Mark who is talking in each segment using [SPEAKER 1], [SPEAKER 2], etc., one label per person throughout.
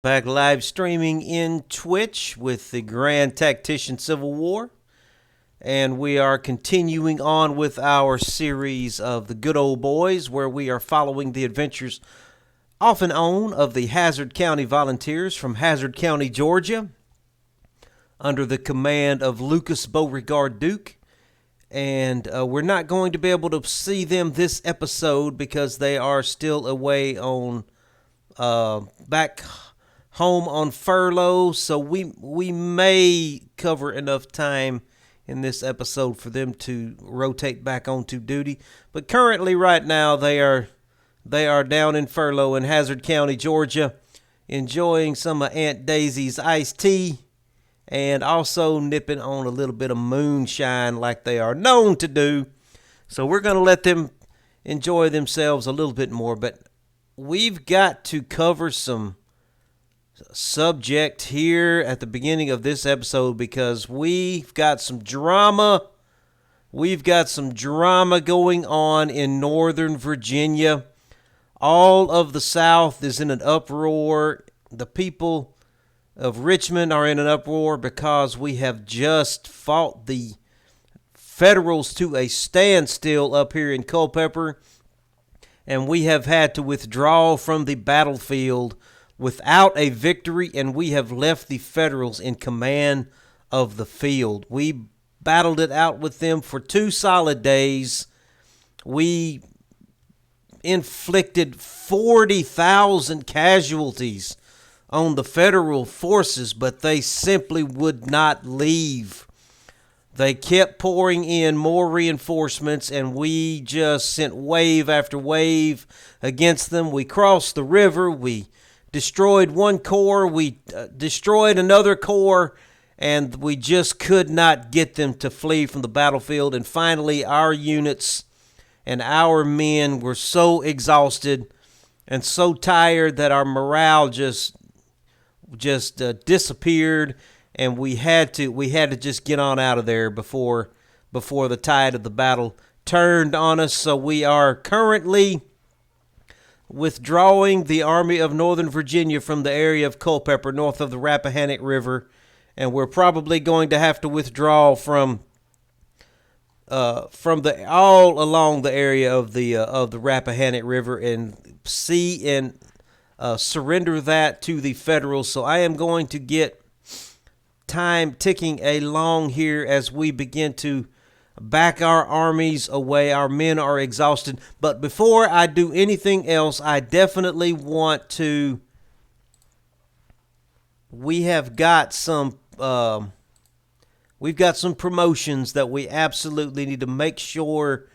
[SPEAKER 1] Back live streaming in Twitch with the Grand Tactician Civil War. And we are continuing on with our series of the Good Old Boys, where we are following the adventures off and on of the Hazzard County Volunteers from Hazzard County, Georgia, under the command of Lucas Beauregard Duke. And we're not going to be able to see them this episode because they are still away on back home on furlough, so we may cover enough time in this episode for them to rotate back onto duty. But currently, right now, they are down in furlough in Hazzard County, Georgia, enjoying some of Aunt Daisy's iced tea and also nipping on a little bit of moonshine like they are known to do. So we're going to let them enjoy themselves a little bit more, but we've got to cover some subject here at the beginning of this episode because we've got some drama. We've got some drama going on in Northern Virginia. All of the South is in an uproar. The people of Richmond are in an uproar because we have just fought the Federals to a standstill up here in Culpeper, and we have had to withdraw from the battlefield without a victory, and we have left the Federals in command of the field. We battled it out with them for 2 solid days. We inflicted 40,000 casualties on the Federal forces, but they simply would not leave. They kept pouring in more reinforcements, and we just sent wave after wave against them. We crossed the river. We destroyed one corps, we destroyed another corps, and we just could not get them to flee from the battlefield. And finally, our units and our men were so exhausted and so tired that our morale just disappeared, and we had to just get on out of there before the tide of the battle turned on us. So we are currently withdrawing the Army of Northern Virginia from the area of Culpeper north of the Rappahannock River, and we're probably going to have to withdraw from the all along the area of the Rappahannock River and surrender that to the Federals. So I am going to get time ticking along here as we begin to back our armies away. Our men are exhausted. But before I do anything else, I definitely want to... We've got some promotions that we absolutely need to make sure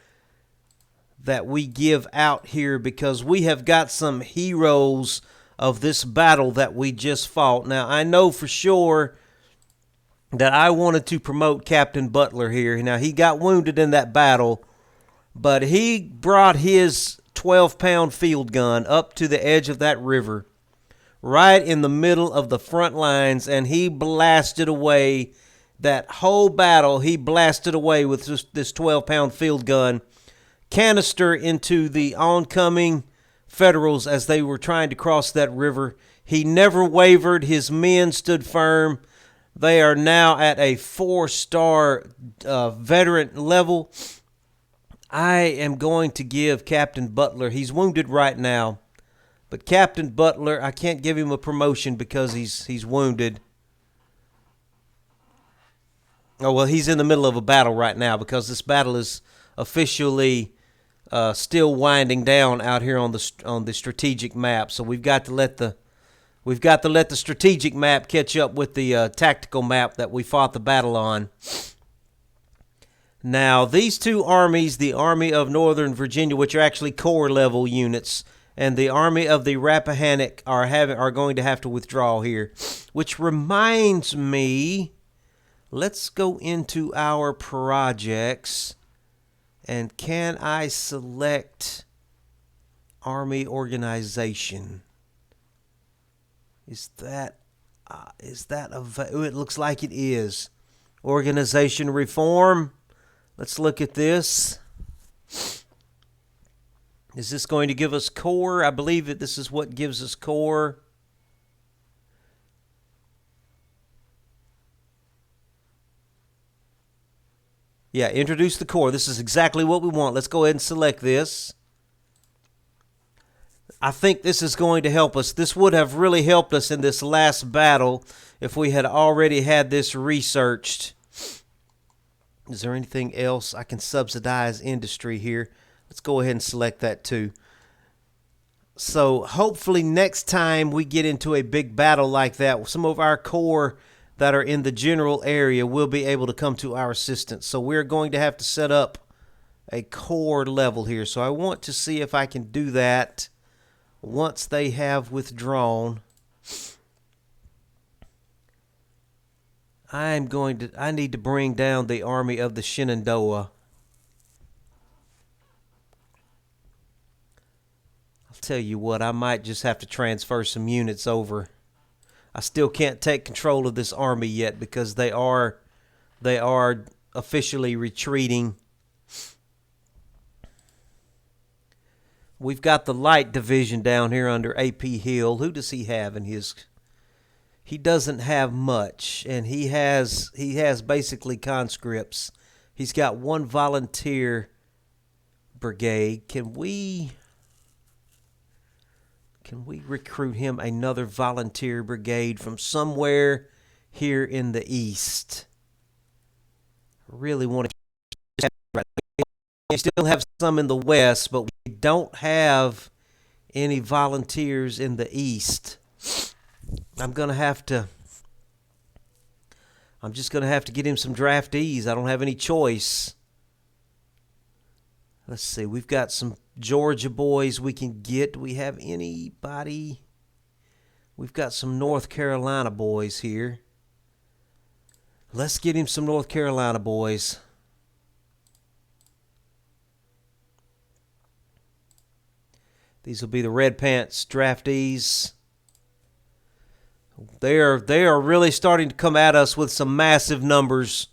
[SPEAKER 1] that we give out here, because we have got some heroes of this battle that we just fought. Now, I know for sure that I wanted to promote Captain Butler here. Now, he got wounded in that battle, but he brought his 12-pound field gun up to the edge of that river, right in the middle of the front lines, and he blasted away that whole battle. He blasted away with this 12-pound field gun canister into the oncoming Federals as they were trying to cross that river. He never wavered. His men stood firm. They are now at a 4-star veteran level. I am going to give Captain Butler, he's wounded right now, but Captain Butler, I can't give him a promotion because he's wounded. Oh, well, he's in the middle of a battle right now because this battle is officially still winding down out here on the strategic map. So we've got to let the strategic map catch up with the tactical map that we fought the battle on. Now, these two armies, the Army of Northern Virginia, which are actually corps level units, and the Army of the Rappahannock are going to have to withdraw here. Which reminds me, let's go into our projects, and can I select Army Organization? It looks like it is. Organization reform. Let's look at this. Is this going to give us core? I believe that this is what gives us core. Yeah, introduce the corps. This is exactly what we want. Let's go ahead and select this. I think this is going to help us. This would have really helped us in this last battle if we had already had this researched. Is there anything else? I can subsidize industry here. Let's go ahead and select that too. So hopefully next time we get into a big battle like that, some of our corps that are in the general area will be able to come to our assistance. So we're going to have to set up a corps level here. So I want to see if I can do that once they have withdrawn. I need to bring down the army of the Shenandoah. I'll tell you what, I might just have to transfer some units over. I still can't take control of this army yet because they are officially retreating. We've got the light division down here under A.P. Hill. Who does he have in his? He doesn't have much, and he has basically conscripts. He's got one volunteer brigade. Can we recruit him another volunteer brigade from somewhere here in the east? I really want to. We still have some in the west, but we don't have any volunteers in the east. I'm just going to have to get him some draftees. I don't have any choice. Let's see. We've got some Georgia boys we can get. Do we have anybody? We've got some North Carolina boys here. Let's get him some North Carolina boys. These will be the Red Pants draftees. They are really starting to come at us with some massive numbers.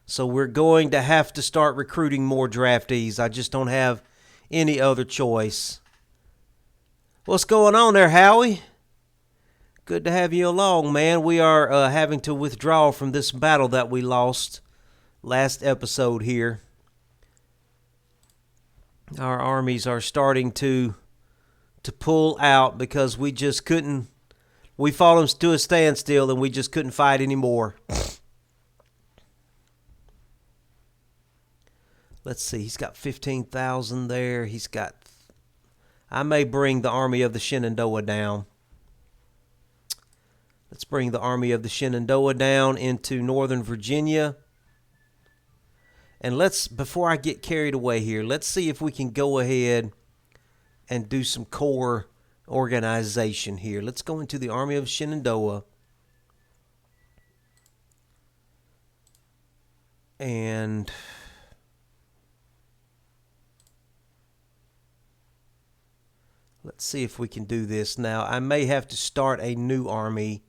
[SPEAKER 1] So we're going to have to start recruiting more draftees. I just don't have any other choice. What's going on there, Howie? Good to have you along, man. We are having to withdraw from this battle that we lost last episode here. Our armies are starting to pull out because we just couldn't. We fought them to a standstill and we just couldn't fight anymore. Let's see. He's got 15,000 there. I may bring the army of the Shenandoah down. Let's bring the army of the Shenandoah down into Northern Virginia. And before I get carried away here, let's see if we can go ahead and do some corps organization here. Let's go into the army of Shenandoah. And let's see if we can do this now. I may have to start a new army.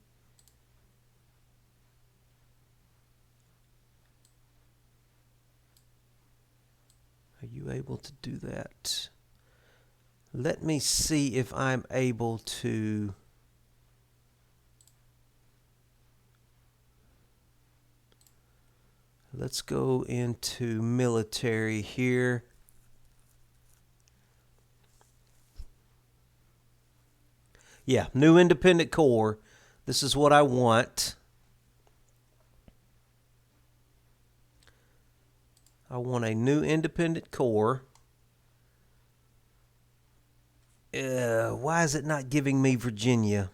[SPEAKER 1] Are you able to do that? Let me see if I'm able to. Let's go into military here. Yeah, new independent corps. This is what I want. I want a new independent corps. Why is it not giving me Virginia?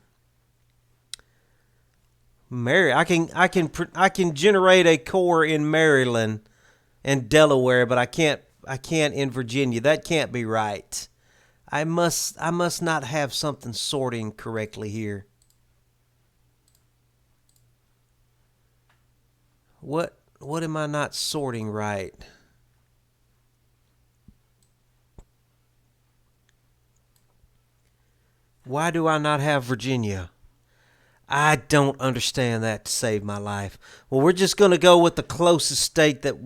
[SPEAKER 1] I can generate a corps in Maryland and Delaware, but I can't in Virginia. That can't be right. I must not have something sorting correctly here. What am I not sorting right? Why do I not have Virginia? I don't understand that to save my life. Well, we're just going to go with the closest state that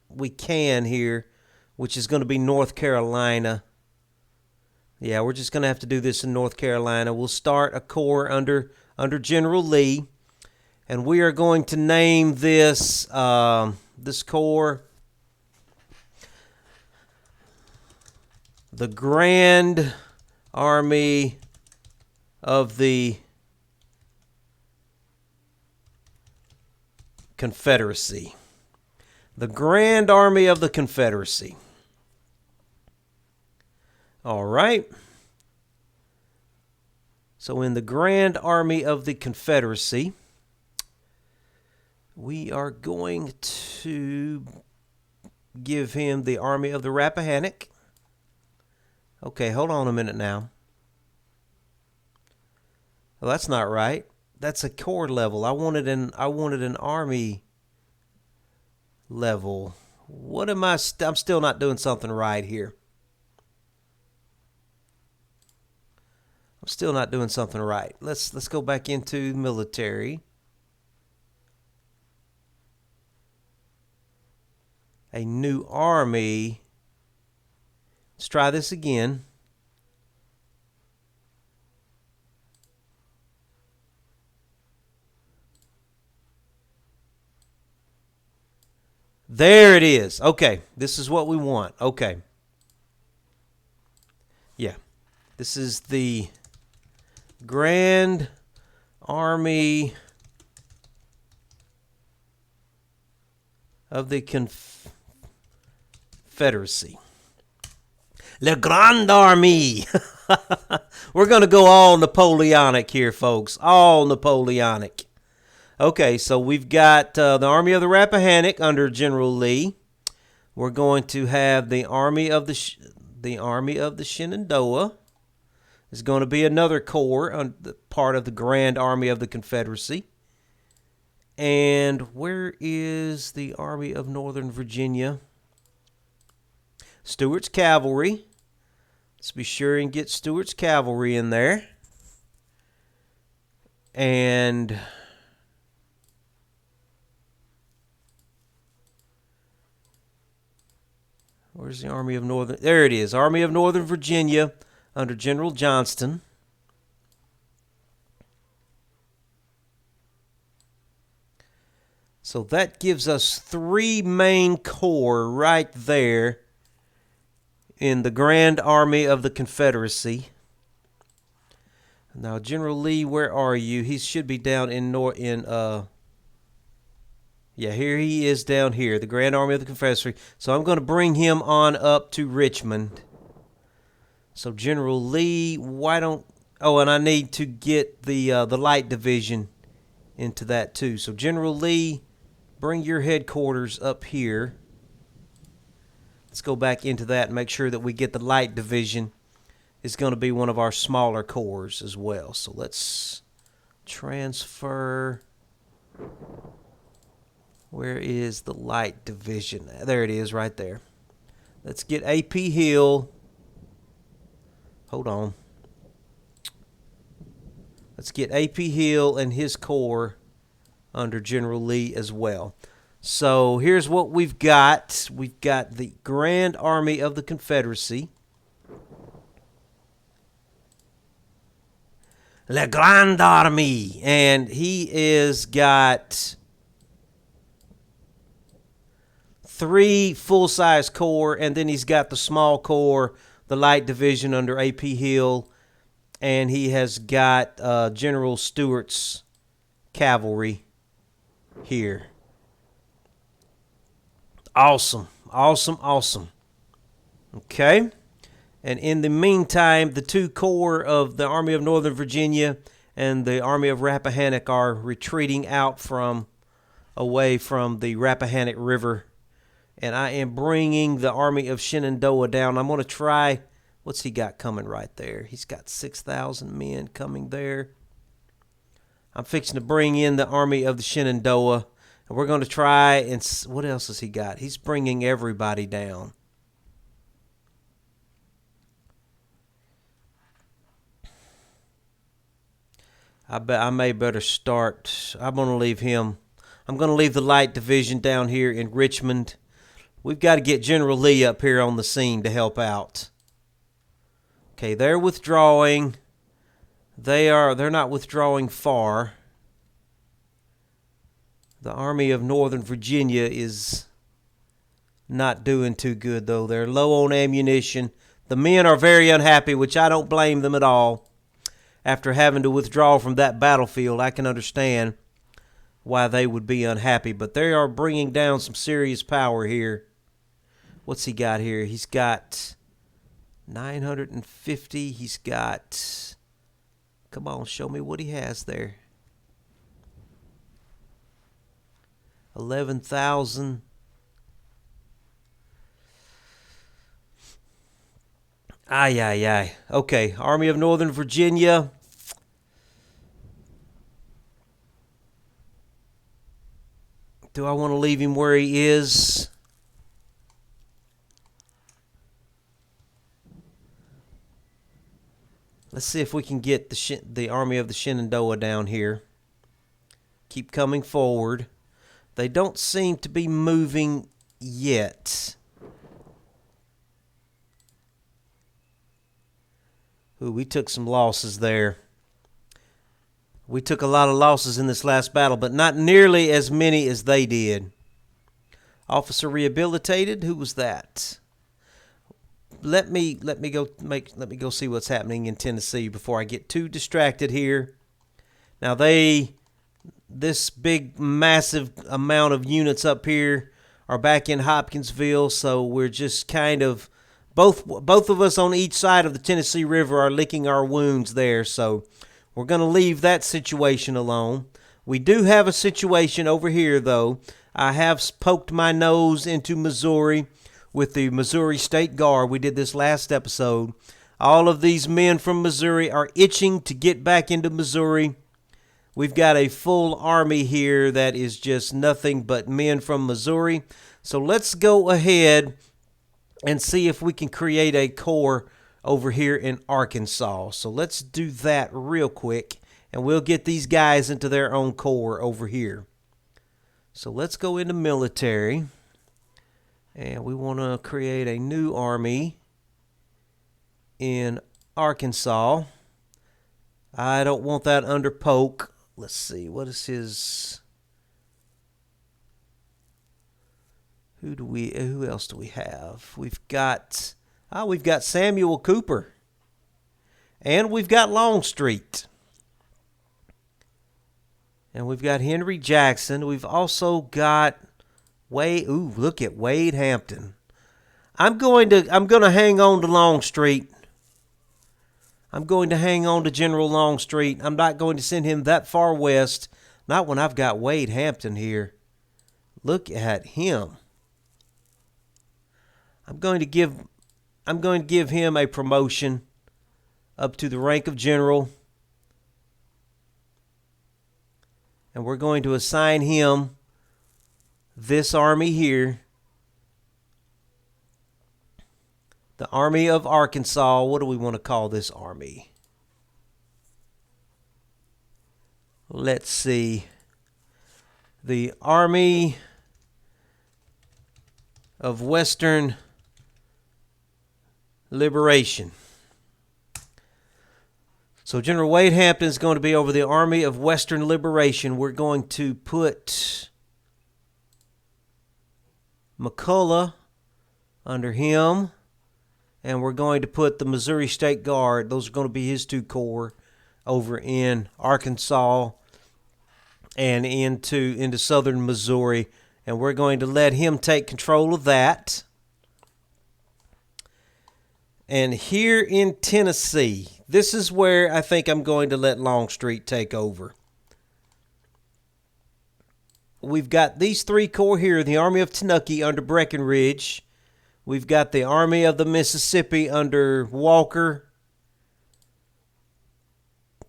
[SPEAKER 1] we can here, which is going to be North Carolina. Yeah, we're just going to have to do this in North Carolina. We'll start a corps under General Lee, and we are going to name this this corps. the Grand Army of the Confederacy. The Grand Army of the Confederacy. All right. So in the Grand Army of the Confederacy, we are going to give him the Army of the Rappahannock. Okay, hold on a minute now. Well, that's not right. That's a corps level. I wanted an army level. What am I? I'm still not doing something right here. I'm still not doing something right. Let's go back into military. A new army. Let's try this again. There it is. Okay, this is what we want. Okay. Yeah. This is the Grand Army of the Confederacy. Le Grand Army. We're going to go all Napoleonic here, folks. All Napoleonic. Okay, so we've got the Army of the Rappahannock under General Lee. We're going to have the Army of the Shenandoah. It's going to be another corps, part of the Grand Army of the Confederacy. And where is the Army of Northern Virginia? Stuart's Cavalry. Let's be sure and get Stuart's Cavalry in there. And where's the Army of Northern? There it is. Army of Northern Virginia under General Johnston. So that gives us 3 main corps right there in the Grand Army of the Confederacy. Now, General Lee, where are you? He should be down yeah, here he is down here, the Grand Army of the Confederacy. So I'm going to bring him on up to Richmond. So General Lee, why don't... Oh, and I need to get the Light Division into that too. So General Lee, bring your headquarters up here. Let's go back into that and make sure that we get the Light Division. It's going to be one of our smaller corps as well. So let's transfer... Where is the Light Division? There it is right there. Let's get A.P. Hill. Hold on. Let's get A.P. Hill and his corps under General Lee as well. So here's what we've got. We've got the Grand Army of the Confederacy. Le Grand Army. And he is got 3 full-size corps, and then he's got the small corps, the Light Division under A.P. Hill, and he has got General Stuart's cavalry here. Awesome, awesome, awesome. Okay, and in the meantime, the 2 corps of the Army of Northern Virginia and the Army of Rappahannock are retreating out away from the Rappahannock River. And I am bringing the Army of Shenandoah down. I'm going to try... What's he got coming right there? He's got 6,000 men coming there. I'm fixing to bring in the Army of the Shenandoah. And we're going to try and... What else has he got? He's bringing everybody down. I may better start... I'm going to leave him... I'm going to leave the Light Division down here in Richmond. We've got to get General Lee up here on the scene to help out. Okay, they're withdrawing. They're not withdrawing far. The Army of Northern Virginia is not doing too good, though. They're low on ammunition. The men are very unhappy, which I don't blame them at all. After having to withdraw from that battlefield, I can understand why they would be unhappy. But they are bringing down some serious power here. What's he got here? He's got 950. He's got... Come on, show me what he has there. 11,000. Ay. Okay, Army of Northern Virginia. Do I want to leave him where he is? Let's see if we can get the Army of the Shenandoah down here. Keep coming forward. They don't seem to be moving yet. Ooh, we took some losses there. We took a lot of losses in this last battle, but not nearly as many as they did. Officer rehabilitated. Who was that? Let me go see what's happening in Tennessee before I get too distracted here. Now this big massive amount of units up here are back in Hopkinsville, so we're just kind of both of us on each side of the Tennessee River are licking our wounds there, so we're going to leave that situation alone. We do have a situation over here, though. I have poked my nose into Missouri with the Missouri State Guard. We did this last episode. All of these men from Missouri are itching to get back into Missouri. We've got a full army here that is just nothing but men from Missouri. So let's go ahead and see if we can create a corps over here in Arkansas. So let's do that real quick, and we'll get these guys into their own corps over here. So let's go into military, and we want to create a new army in Arkansas. I don't want that under Polk. Let's see, what is his... Who else do we have? We've got Samuel Cooper. And we've got Longstreet. And we've got Henry Jackson. We've also got Wade. Ooh, look at Wade Hampton. I'm going to hang on to Longstreet. I'm going to hang on to General Longstreet. I'm not going to send him that far west. Not when I've got Wade Hampton here. Look at him. I'm going to give him a promotion up to the rank of general. And we're going to assign him this army here. The Army of Arkansas. What do we want to call this army? Let's see. The Army of Western Liberation. So General Wade Hampton is going to be over the Army of Western Liberation. We're going to put McCullough under him. And we're going to put the Missouri State Guard. Those are going to be his two corps over in Arkansas and into southern Missouri. And we're going to let him take control of that. And here in Tennessee, this is where I think I'm going to let Longstreet take over. We've got these three corps here, the Army of Kentucky under Breckinridge. We've got the Army of the Mississippi under Walker.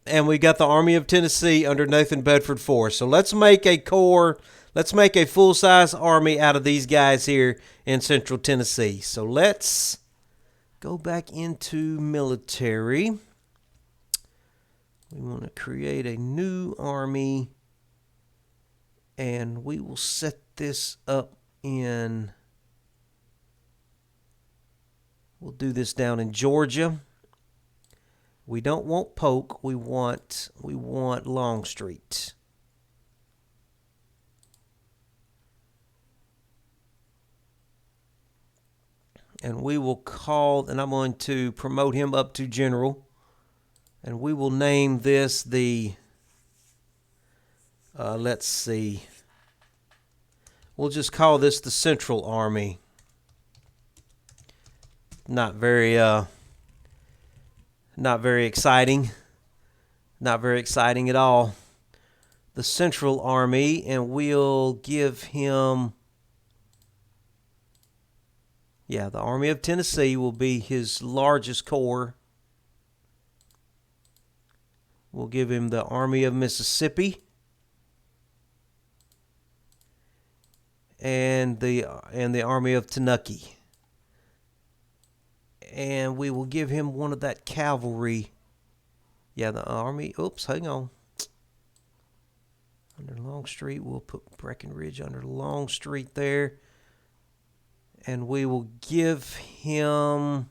[SPEAKER 1] And we got the Army of Tennessee under Nathan Bedford Forrest. So let's make a corps, let's make a full-size army out of these guys here in Central Tennessee. So let's go back into military. We want to create a new army. And we will set this up in... We'll do this down in Georgia. We don't want Polk. We want Longstreet. And we will call, and I'm going to promote him up to general. And we will name this the, let's see. We'll just call this the Central Army. Not very exciting. Not very exciting at all. The Central Army, and we'll give him, the Army of Tennessee will be his largest corps. We'll give him the Army of Mississippi and the Army of Kentucky. And we will give him one of that cavalry. Yeah, the Army. Oops, hang on. Under Longstreet, we'll put Breckinridge under Longstreet there. And we will give him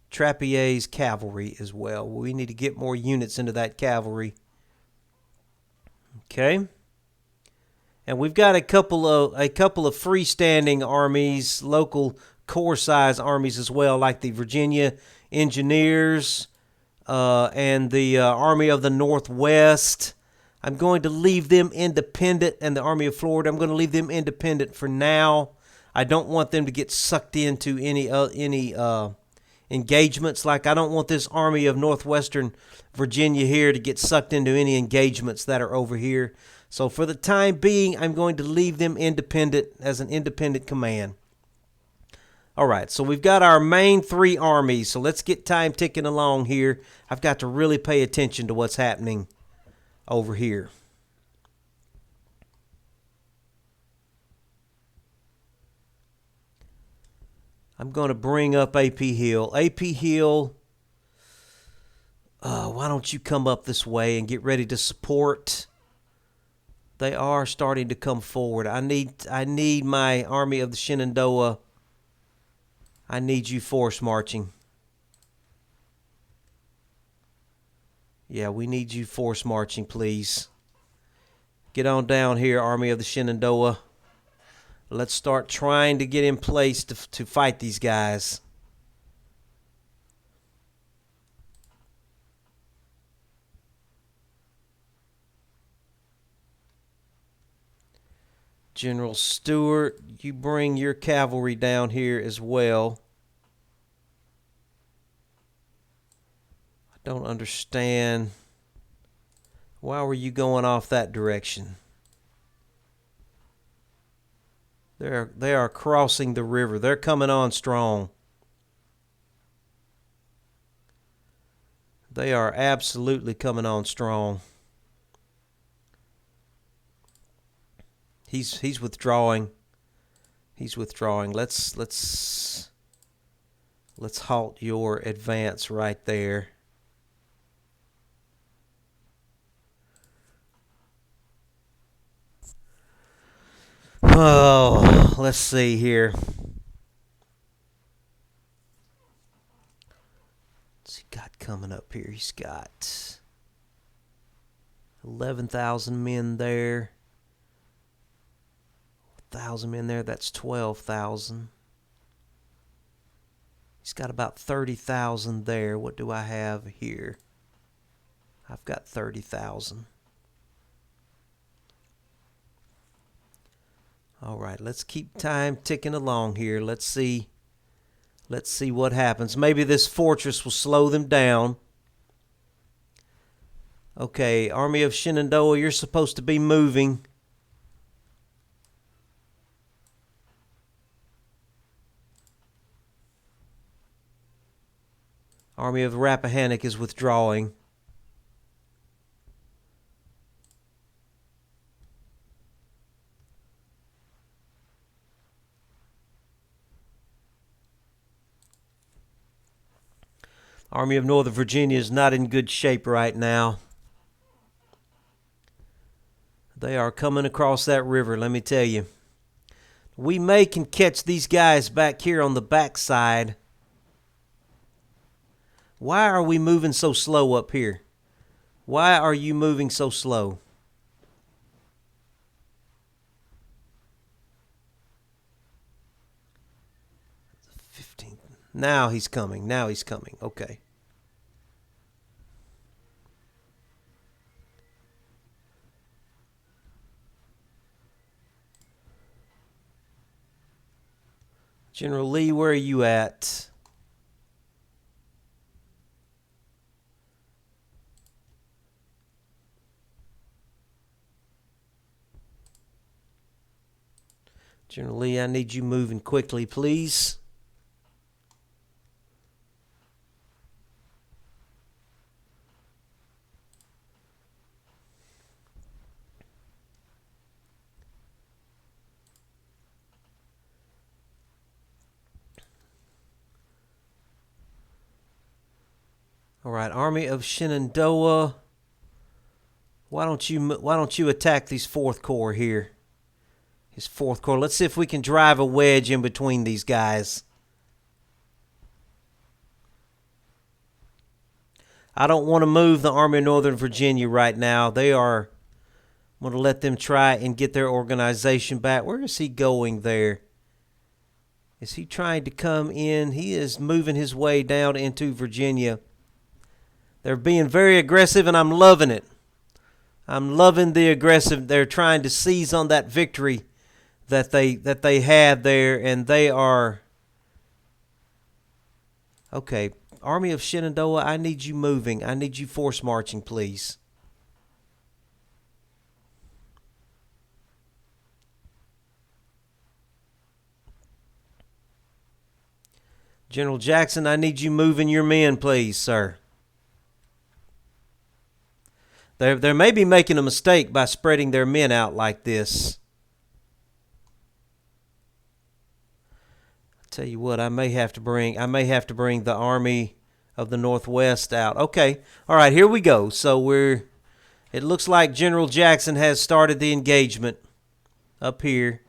[SPEAKER 1] Trapier's cavalry as well. We need to get more units into that cavalry. Okay. And we've got a couple of freestanding armies, local corps size armies as well, like the Virginia Engineers and the Army of the Northwest. I'm going to leave them independent, and the Army of Florida, I'm going to leave them independent for now. I don't want them to get sucked into any engagements. Like, I don't want this Army of Northwestern Virginia here to get sucked into any engagements that are over here. So for the time being, I'm going to leave them independent as an independent command. All right, so we've got our main three armies. So let's get time ticking along here. I've got to really pay attention to what's happening over here. I'm going to bring up AP Hill. AP Hill, why don't you come up this way and get ready to support? They are starting to come forward. I need my Army of the Shenandoah. I need you force marching. Yeah, we need you force marching, please. Get on down here, Army of the Shenandoah. Let's start trying to get in place to fight these guys. General Stewart, you bring your cavalry down here as well. I don't understand. Why were you going off that direction? They are crossing the river. They're coming on strong. They are absolutely coming on strong. He's withdrawing. He's withdrawing. Let's halt your advance right there. Oh, let's see here. What's he got coming up here? He's got 11,000 men there. 1,000 men there, that's 12,000. He's got about 30,000 there. What do I have here? I've got 30,000. All right, let's keep time ticking along here. Let's see what happens. Maybe this fortress will slow them down. Okay, Army of Shenandoah, you're supposed to be moving. Army of the Rappahannock is withdrawing. Army of Northern Virginia is not in good shape right now. They are coming across that river, let me tell you. We can catch these guys back here on the backside. Why are we moving so slow up here? Why are you moving so slow? Now he's coming. Now he's coming. Okay. General Lee, where are you at? General Lee, I need you moving quickly, please. All right, Army of Shenandoah. Why don't you attack these 4th Corps here? His 4th Corps. Let's see if we can drive a wedge in between these guys. I don't want to move the Army of Northern Virginia right now. I'm going to let them try and get their organization back. Where is he going there? Is he trying to come in? He is moving his way down into Virginia. They're being very aggressive, and I'm loving it. I'm loving the aggressive. They're trying to seize on that victory that they had there, and they are okay. Army of Shenandoah, I need you moving. I need you force marching, please. General Jackson, I need you moving your men, please, sir. They may be making a mistake by spreading their men out like this. I'll tell you what, I may have to bring the Army of the Northwest out. Okay. All right, here we go. So it looks like General Jackson has started the engagement up here.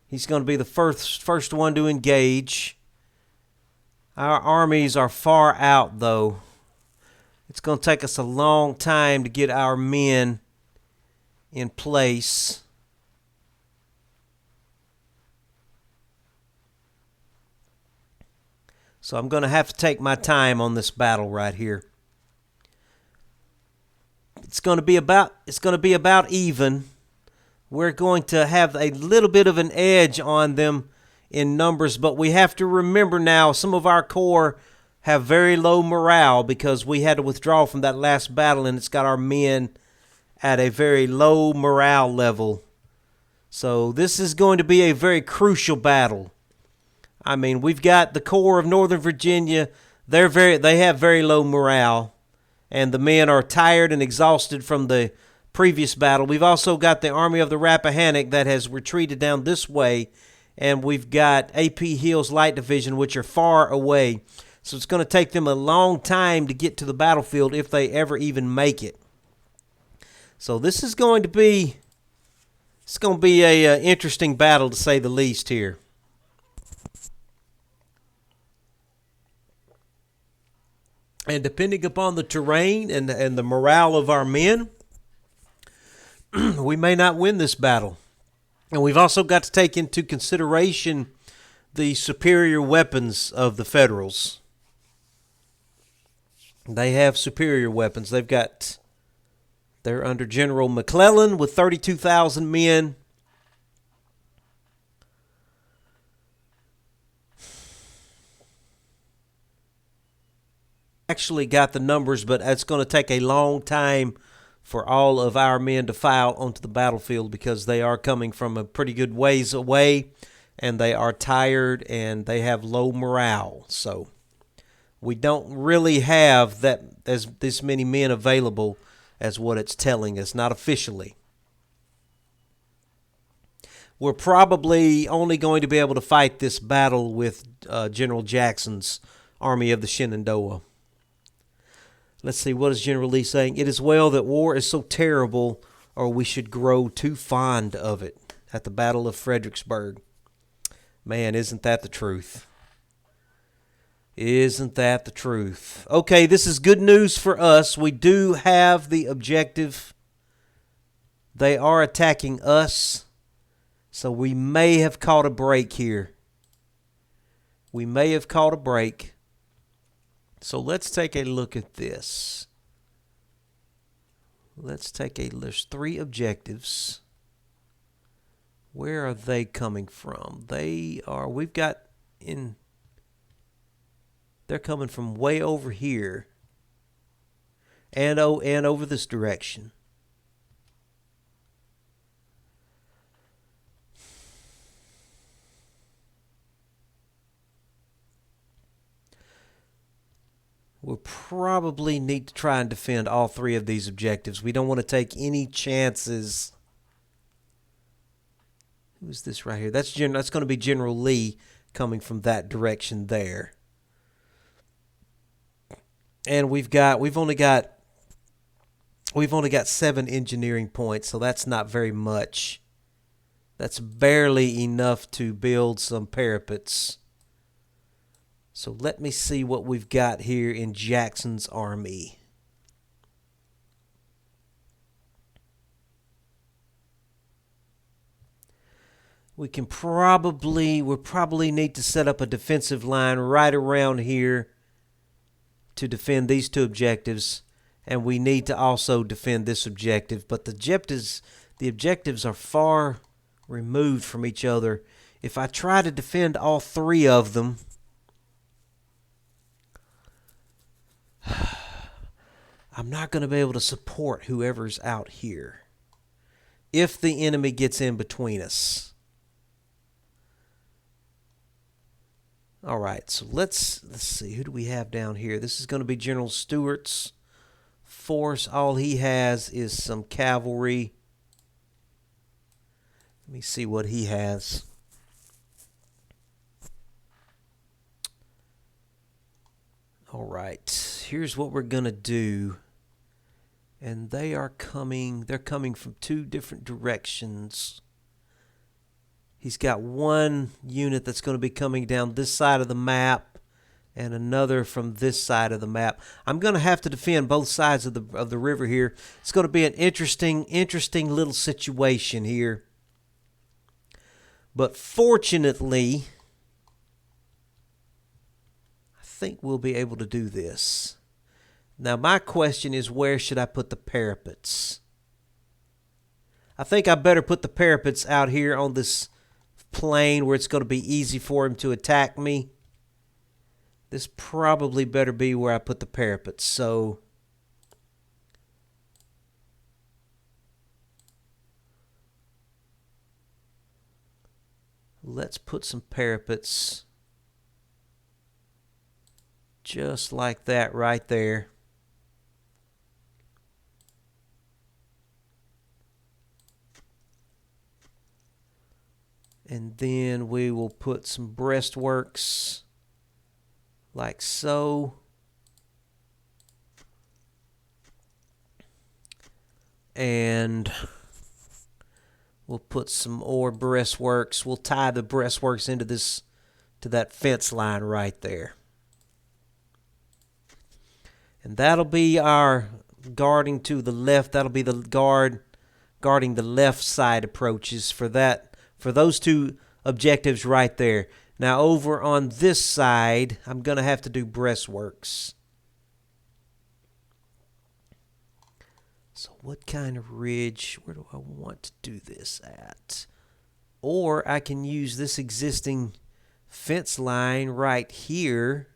[SPEAKER 1] He's going to be the first one to engage. Our armies are far out, though. It's going to take us a long time to get our men in place. So I'm going to have to take my time on this battle right here. It's going to be about even. We're going to have a little bit of an edge on them in numbers, but we have to remember now some of our corps have very low morale because we had to withdraw from that last battle, and it's got our men at a very low morale level. So this is going to be a very crucial battle. I mean, we've got the Corps of Northern Virginia. They have very low morale, and the men are tired and exhausted from the previous battle. We've also got the Army of the Rappahannock that has retreated down this way, and we've got A.P. Hill's Light Division, which are far away. So it's going to take them a long time to get to the battlefield if they ever even make it. So this is going to be a interesting battle, to say the least here. And depending upon the terrain and the morale of our men, we may not win this battle. And we've also got to take into consideration the superior weapons of the Federals. They have superior weapons. They're under General McClellan with 32,000 men. Actually got the numbers, but it's going to take a long time for all of our men to file onto the battlefield because they are coming from a pretty good ways away, and they are tired and they have low morale. So we don't really have this many men available as what it's telling us, not officially. We're probably only going to be able to fight this battle with General Jackson's Army of the Shenandoah. Let's see, what is General Lee saying? It is well that war is so terrible, or we should grow too fond of it. At the Battle of Fredericksburg. Man, isn't that the truth? Isn't that the truth? Okay, this is good news for us. We do have the objective. They are attacking us, so we may have caught a break here. We may have caught a break. So let's take a look at this. There's 3 objectives. Where are they coming from? They're coming from way over here and over this direction. We'll probably need to try and defend all 3 of these objectives. We don't want to take any chances. Who's this right here? That's going to be General Lee coming from that direction there. And we've only got 7 engineering points, so that's not very much. That's barely enough to build some parapets. So let me see what we've got here in Jackson's army. We'll probably need to set up a defensive line right around here to defend these 2 objectives, and we need to also defend this objective. But the objectives are far removed from each other. If I try to defend all 3 of them, I'm not going to be able to support whoever's out here if the enemy gets in between us. All right, so let's see. Who do we have down here? This is going to be General Stewart's force. All he has is some cavalry. Let me see what he has. All right, here's what we're going to do. And they're coming from 2 different directions. He's got 1 unit that's going to be coming down this side of the map and another from this side of the map. I'm going to have to defend both sides of the river here. It's going to be an interesting little situation here. But fortunately, I think we'll be able to do this. Now, my question is, where should I put the parapets? I think I better put the parapets out here on this plain where it's going to be easy for him to attack me. This probably better be where I put the parapets. So let's put some parapets just like that right there. And then we will put some breastworks like so. And we'll put some more breastworks. We'll tie the breastworks to that fence line right there. And that'll be our guarding to the left. That'll be the guarding the left side approaches for those 2 objectives right there. Now over on this side, I'm going to have to do breastworks. So what kind of ridge, where do I want to do this at? Or I can use this existing fence line right here.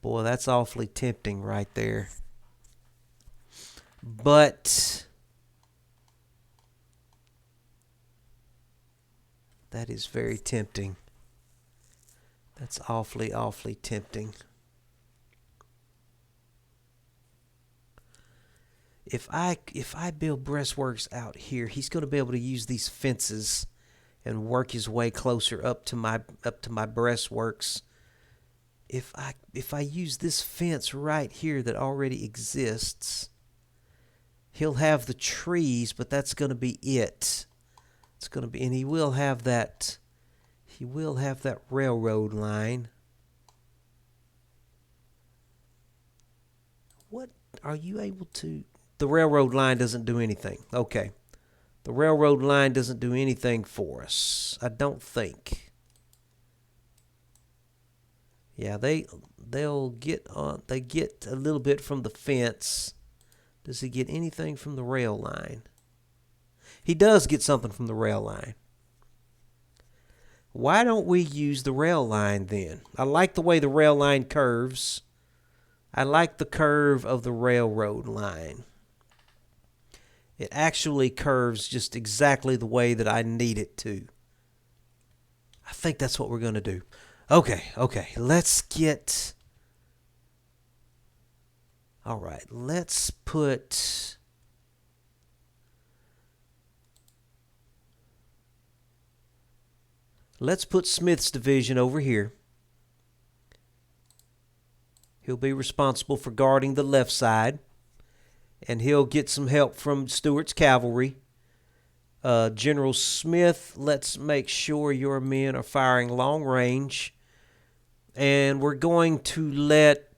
[SPEAKER 1] Boy, that's awfully tempting right there. But that is very tempting. That's awfully tempting. If I build breastworks out here, he's going to be able to use these fences and work his way closer up to my breastworks. If I use this fence right here that already exists, he'll have the trees, but that's going to be it. It's going to be, and he will have that railroad line. What are you able to? The railroad line doesn't do anything. Okay. The railroad line doesn't do anything for us, I don't think. Yeah, they'll get on. They get a little bit from the fence. Does he get anything from the rail line? He does get something from the rail line. Why don't we use the rail line then? I like the way the rail line curves. I like the curve of the railroad line. It actually curves just exactly the way that I need it to. I think that's what we're going to do. Okay. Let's get... All right, let's put... Let's put Smith's division over here. He'll be responsible for guarding the left side. And he'll get some help from Stewart's cavalry. General Smith, let's make sure your men are firing long range. And we're going to let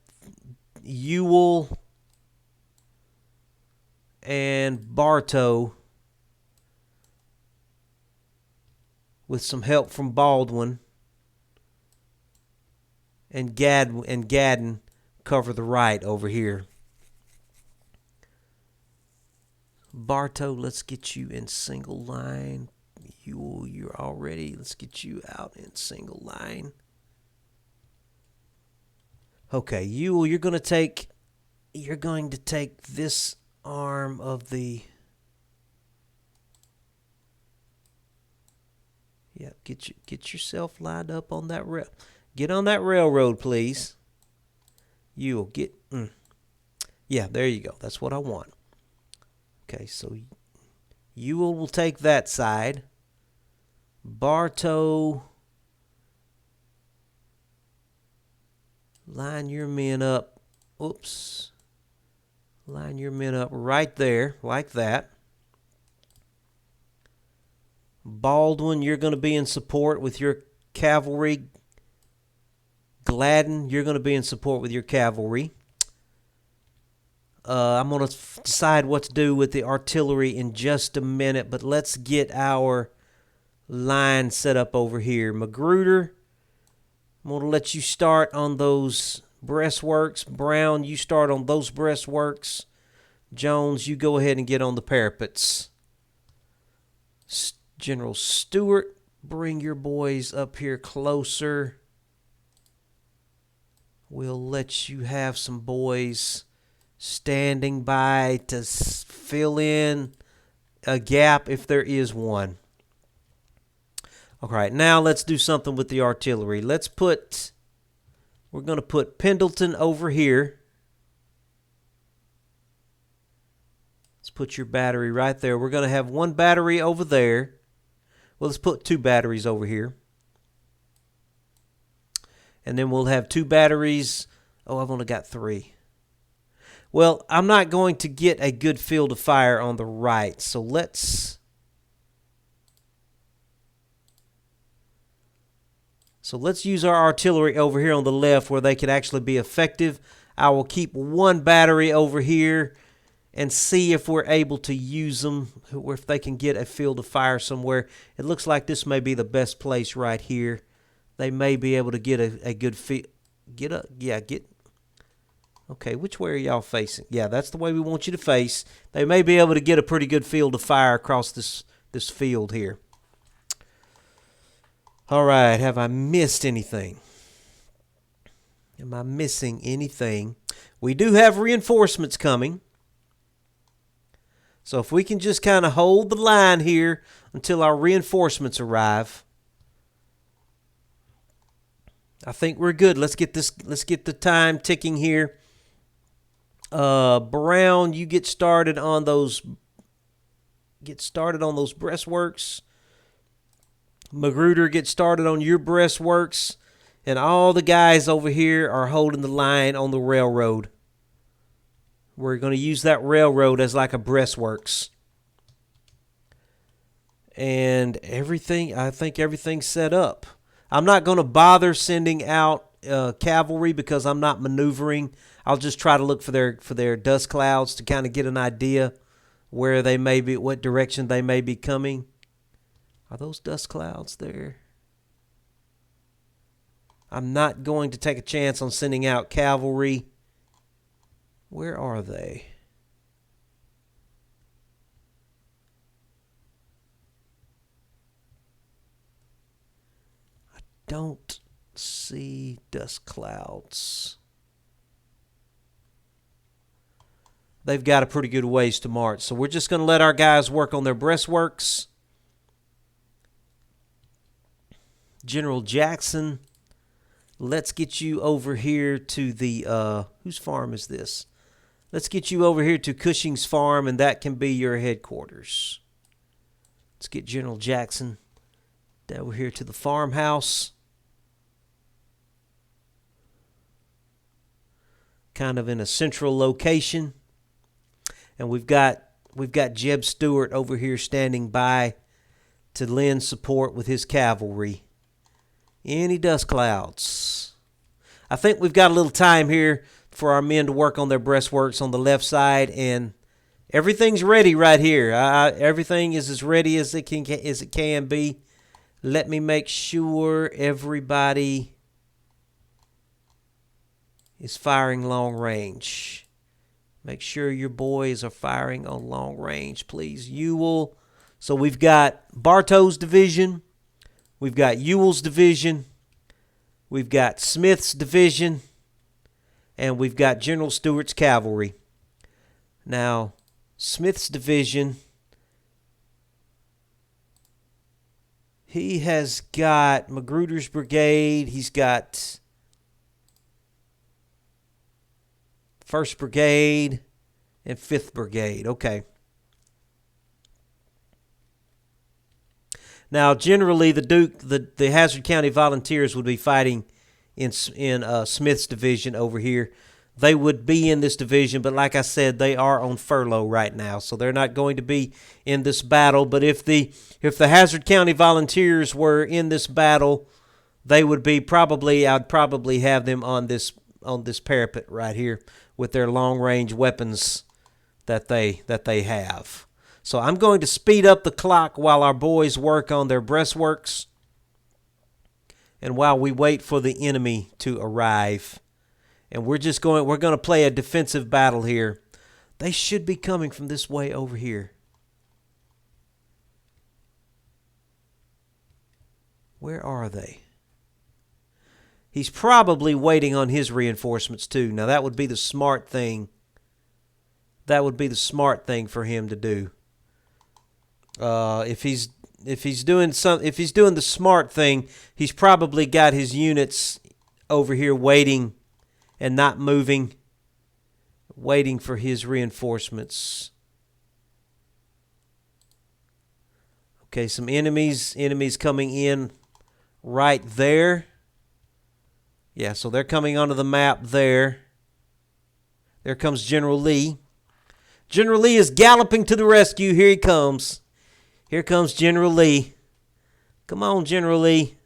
[SPEAKER 1] Ewell and Bartow, with some help from Baldwin and Gaddon, cover the right over here. Bartow, let's get you in single line. You're already. Let's get you out in single line. Okay, Ewell, you're going to take this arm of the... Yeah, get yourself lined up on that rail. Get on that railroad, please. Ewell, get... Yeah, there you go. That's what I want. Okay, so Ewell will take that side. Bartow, line your men up. Oops. Line your men up right there, like that. Baldwin, you're going to be in support with your cavalry. Gladden, you're going to be in support with your cavalry. I'm going to decide what to do with the artillery in just a minute, but let's get our line set up over here. Magruder, I'm going to let you start on those breastworks. Brown, you start on those breastworks. Jones, you go ahead and get on the parapets. General Stewart, bring your boys up here closer. We'll let you have some boys standing by to fill in a gap if there is one. All right, now let's do something with the artillery. We're going to put Pendleton over here. Let's put your battery right there. We're going to have one battery over there. Well, let's put two batteries over here. And then we'll have two batteries. Oh, I've only got three. Well, I'm not going to get a good field of fire on the right, so let's use our artillery over here on the left where they can actually be effective. I will keep one battery over here and see if we're able to use them, or if they can get a field of fire somewhere. It looks like this may be the best place right here. They may be able to get a good field. Okay, which way are y'all facing? Yeah, that's the way we want you to face. They may be able to get a pretty good field of fire across this field here. All right, have I missed anything? Am I missing anything? We do have reinforcements coming. So if we can just kind of hold the line here until our reinforcements arrive, I think we're good. Let's get the time ticking here. Brown, you get started on those breastworks. Magruder, get started on your breastworks. And all the guys over here are holding the line on the railroad. We're going to use that railroad as like a breastworks. And I think everything's set up. I'm not going to bother sending out cavalry because I'm not maneuvering. I'll just try to look for their dust clouds to kind of get an idea where they may be, what direction they may be coming. Are those dust clouds there? I'm not going to take a chance on sending out cavalry. Where are they? I don't see dust clouds. They've got a pretty good ways to march. So we're just going to let our guys work on their breastworks. General Jackson, let's get you over here to the, whose farm is this? Let's get you over here to Cushing's farm, and that can be your headquarters. Let's get General Jackson over here to the farmhouse. Kind of in a central location. And we've got Jeb Stewart over here standing by to lend support with his cavalry. Any dust clouds? I think we've got a little time here for our men to work on their breastworks on the left side, and everything's ready right here. Everything is as ready as it can be. Let me make sure everybody is firing long range. Make sure your boys are firing on long range, please. Ewell. So we've got Bartow's division. We've got Ewell's division. We've got Smith's division. And we've got General Stewart's cavalry. Now, Smith's division, he has got Magruder's brigade. He's got 1st Brigade and 5th Brigade. Okay. Now, generally, the Hazzard County Volunteers would be fighting in Smith's division over here. They would be in this division, but like I said, they are on furlough right now, so they're not going to be in this battle. But if the Hazzard County Volunteers were in this battle, they would be I'd probably have them on this parapet right here with their long-range weapons that they have. So I'm going to speed up the clock while our boys work on their breastworks and while we wait for the enemy to arrive. And we're going to play a defensive battle here. They should be coming from this way over here. Where are they? He's probably waiting on his reinforcements too. Now that would be the smart thing. That would be the smart thing for him to do. If he's doing the smart thing, he's probably got his units over here waiting and not moving, waiting for his reinforcements. Okay, some enemies coming in right there. Yeah, so they're coming onto the map there. There comes General Lee. General Lee is galloping to the rescue. Here he comes. Here comes General Lee. Come on, General Lee.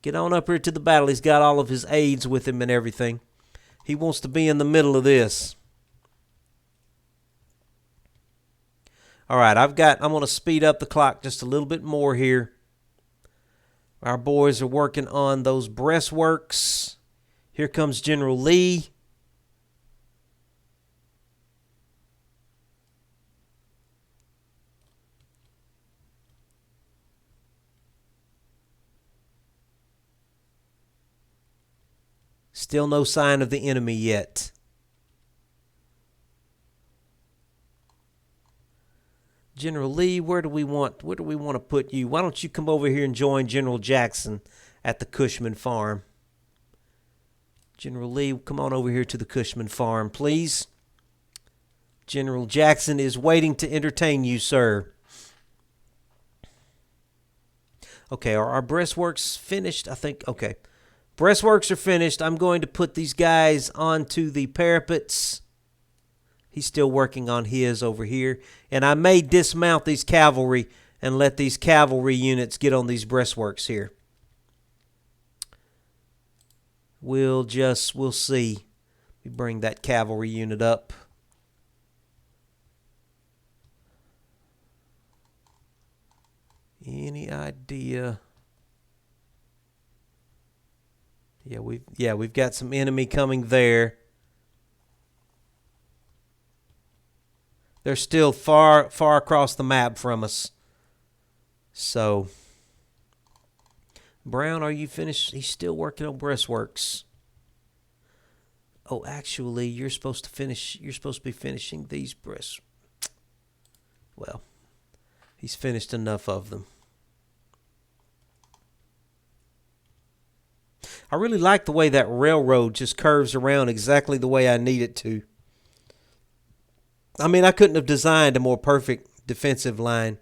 [SPEAKER 1] Get on up here to the battle. He's got all of his aides with him and everything. He wants to be in the middle of this. All right, I'm going to speed up the clock just a little bit more here. Our boys are working on those breastworks. Here comes General Lee. Still no sign of the enemy yet. General Lee, where do we want to put you? Why don't you come over here and join General Jackson at the Cushman farm? General Lee, come on over here to the Cushman farm, please. General Jackson is waiting to entertain you, sir. Okay, are our breastworks finished? I think, okay. Breastworks are finished. I'm going to put these guys onto the parapets. He's still working on his over here. And I may dismount these cavalry and let these cavalry units get on these breastworks here. We'll see. Let me bring that cavalry unit up. Any idea? We've got some enemy coming there. They're still far across the map from us. So, Brown, are you finished? He's still working on breastworks. Oh, actually, you're supposed to be finishing these breasts. Well, he's finished enough of them. I really like the way that railroad just curves around exactly the way I need it to. I mean, I couldn't have designed a more perfect defensive line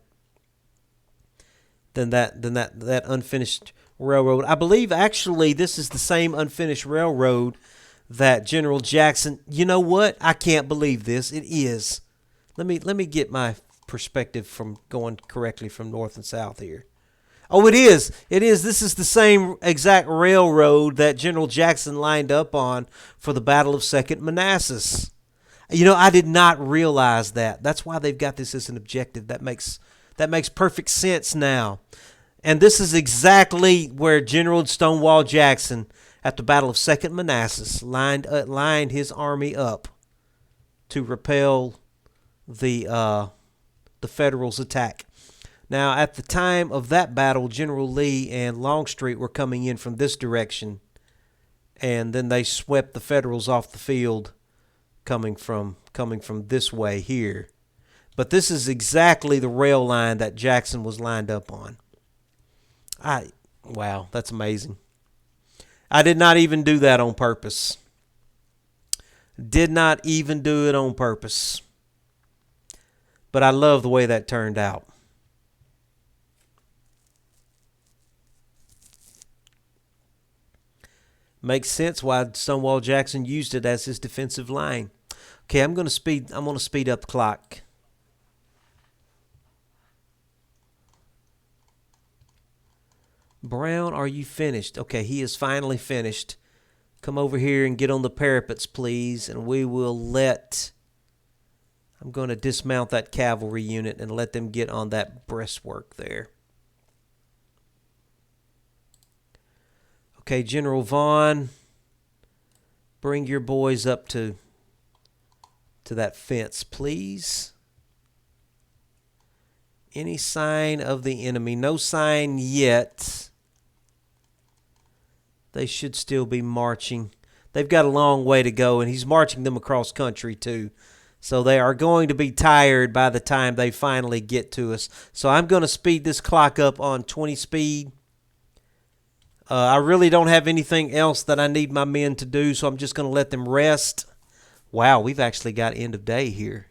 [SPEAKER 1] than that unfinished railroad. I believe actually this is the same unfinished railroad that General Jackson. You know what? I can't believe this. It is. Let me get my perspective from going correctly from north and south here. Oh, it is. It is. This is the same exact railroad that General Jackson lined up on for the Battle of Second Manassas. You know, I did not realize that. That's why they've got this as an objective. That makes perfect sense now. And this is exactly where General Stonewall Jackson, at the Battle of Second Manassas, lined his army up to repel the Federals' attack. Now, at the time of that battle, General Lee and Longstreet were coming in from this direction, and then they swept the Federals off the field coming from this way here. But this is exactly the rail line that Jackson was lined up on. Wow, that's amazing. I did not even do that on purpose. Did not even do it on purpose. But I love the way that turned out. Makes sense why Stonewall Jackson used it as his defensive line. Okay, I'm going to speed up the clock. Brown, are you finished? Okay, he is finally finished. Come over here and get on the parapets, please, and we will let... I'm going to dismount that cavalry unit and let them get on that breastwork there. Okay, General Vaughn, bring your boys up to that fence, please. Any sign of the enemy? No sign yet. They should still be marching. They've got a long way to go, and he's marching them across country too. So they are going to be tired by the time they finally get to us. So I'm going to speed this clock up on 20 speed. I really don't have anything else that I need my men to do, so I'm just going to let them rest. Wow, we've actually got end of day here.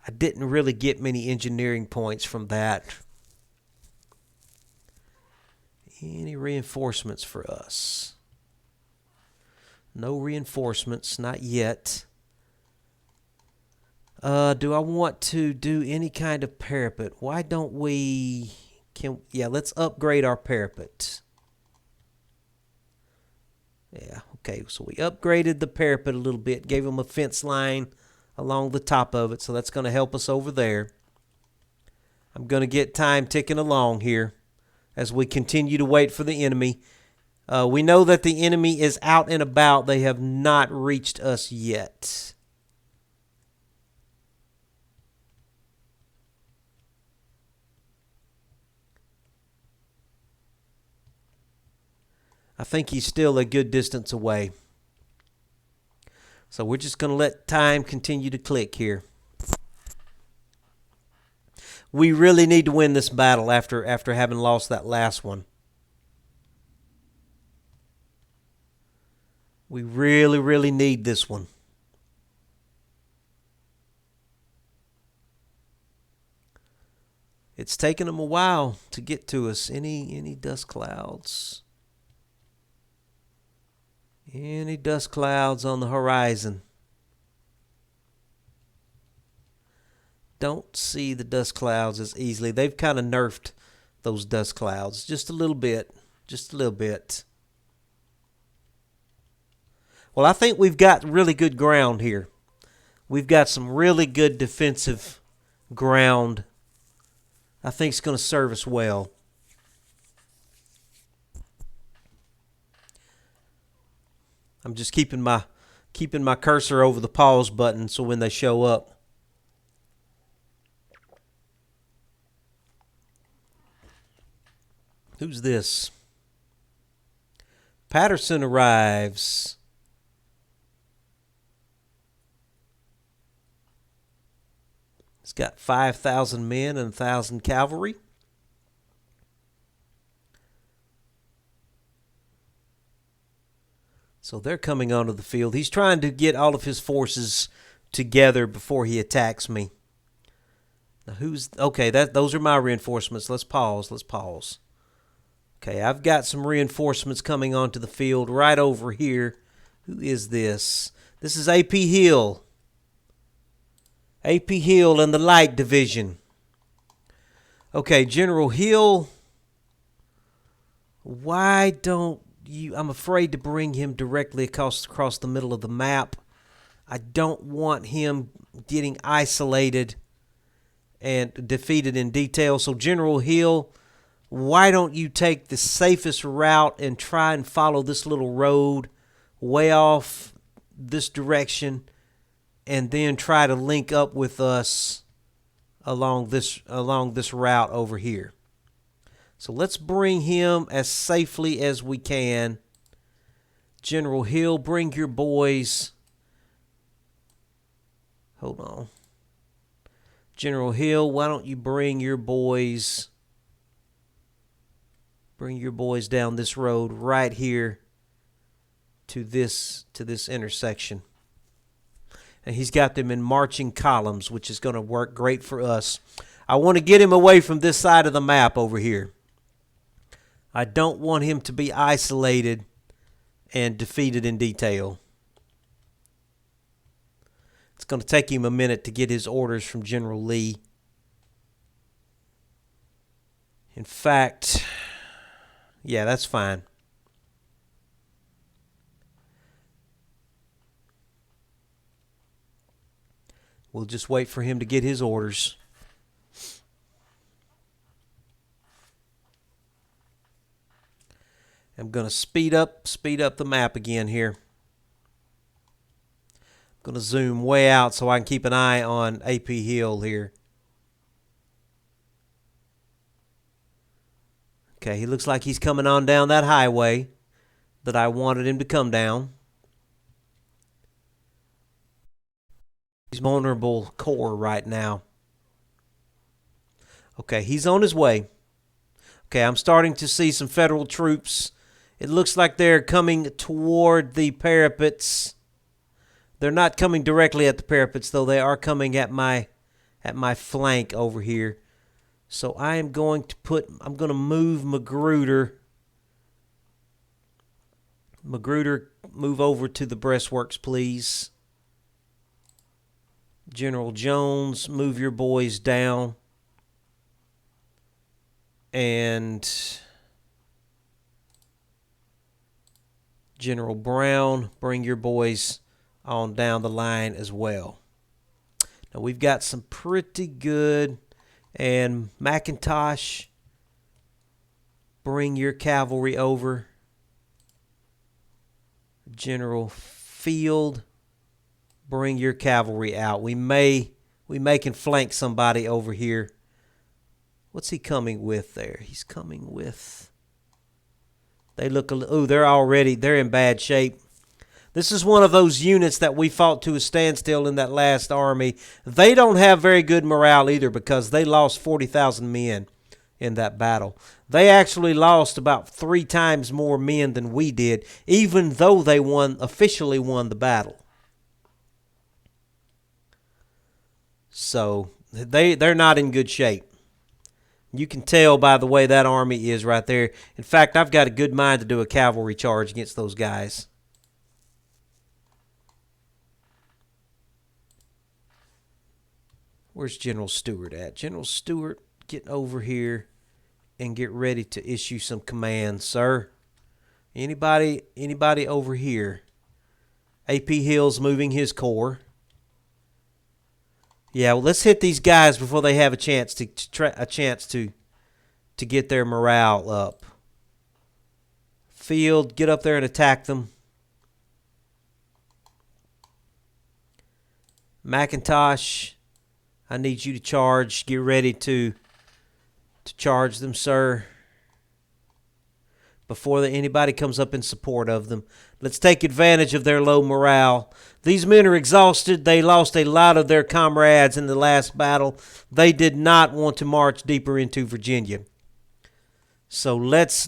[SPEAKER 1] I didn't really get many engineering points from that. Any reinforcements for us? No reinforcements, not yet. Do I want to do any kind of parapet? Why don't we... let's upgrade our parapet. Yeah, okay, so we upgraded the parapet a little bit, gave them a fence line along the top of it, so that's going to help us over there. I'm going to get time ticking along here as we continue to wait for the enemy. We know that the enemy is out and about. They have not reached us yet. I think he's still a good distance away. So we're just going to let time continue to click here. We really need to win this battle after having lost that last one. We really, really need this one. It's taken them a while to get to us. Any dust clouds? Any dust clouds on the horizon? Don't see the dust clouds as easily. They've kind of nerfed those dust clouds just a little bit. Just a little bit. Well, I think we've got really good ground here. We've got some really good defensive ground. I think it's going to serve us well. I'm just keeping my cursor over the pause button so when they show up. Who's this? Patterson arrives. He's got 5,000 men and 1,000 cavalry. So they're coming onto the field. He's trying to get all of his forces together before he attacks me. Now okay, those are my reinforcements. Let's pause. Okay, I've got some reinforcements coming onto the field right over here. Who is this? This is A.P. Hill. A.P. Hill and the Light Division. Okay, General Hill. Why don't you... I'm afraid to bring him directly across the middle of the map. I don't want him getting isolated and defeated in detail. So, General Hill, why don't you take the safest route and try and follow this little road way off this direction and then try to link up with us along this route over here. So let's bring him as safely as we can. General Hill, bring your boys. Hold on. General Hill, why don't you bring your boys down this road right here to this intersection. And he's got them in marching columns, which is going to work great for us. I want to get him away from this side of the map over here. I don't want him to be isolated and defeated in detail. It's going to take him a minute to get his orders from General Lee. In fact, yeah, that's fine. We'll just wait for him to get his orders. I'm going to speed up the map again here. I'm going to zoom way out so I can keep an eye on A.P. Hill here. Okay, he looks like he's coming on down that highway that I wanted him to come down. He's vulnerable core right now. Okay, he's on his way. Okay, I'm starting to see some federal troops. It looks like they're coming toward the parapets. They're not coming directly at the parapets, though. They are coming at my flank over here. So I'm going to move Magruder. Magruder, move over to the breastworks, please. General Jones, move your boys down. And General Brown, bring your boys on down the line as well. Now we've got some pretty good, and McIntosh, bring your cavalry over. General Field, bring your cavalry out. We may can flank somebody over here. What's he coming with there? He's coming with... They look... Ooh, they're in bad shape. This is one of those units that we fought to a standstill in that last army. They don't have very good morale either because they lost 40,000 men in that battle. They actually lost about 3 times more men than we did, even though they officially won the battle. So they're not in good shape. You can tell by the way that army is right there. In fact, I've got a good mind to do a cavalry charge against those guys. Where's General Stewart at? General Stewart, get over here and get ready to issue some commands, sir. Anybody over here? A.P. Hill's moving his corps. Yeah, well, let's hit these guys before they have a chance to get their morale up. Field, get up there and attack them. McIntosh, I need you to charge. Get ready to charge them, sir, before anybody comes up in support of them. Let's take advantage of their low morale. These men are exhausted. They lost a lot of their comrades in the last battle. They did not want to march deeper into Virginia. So let's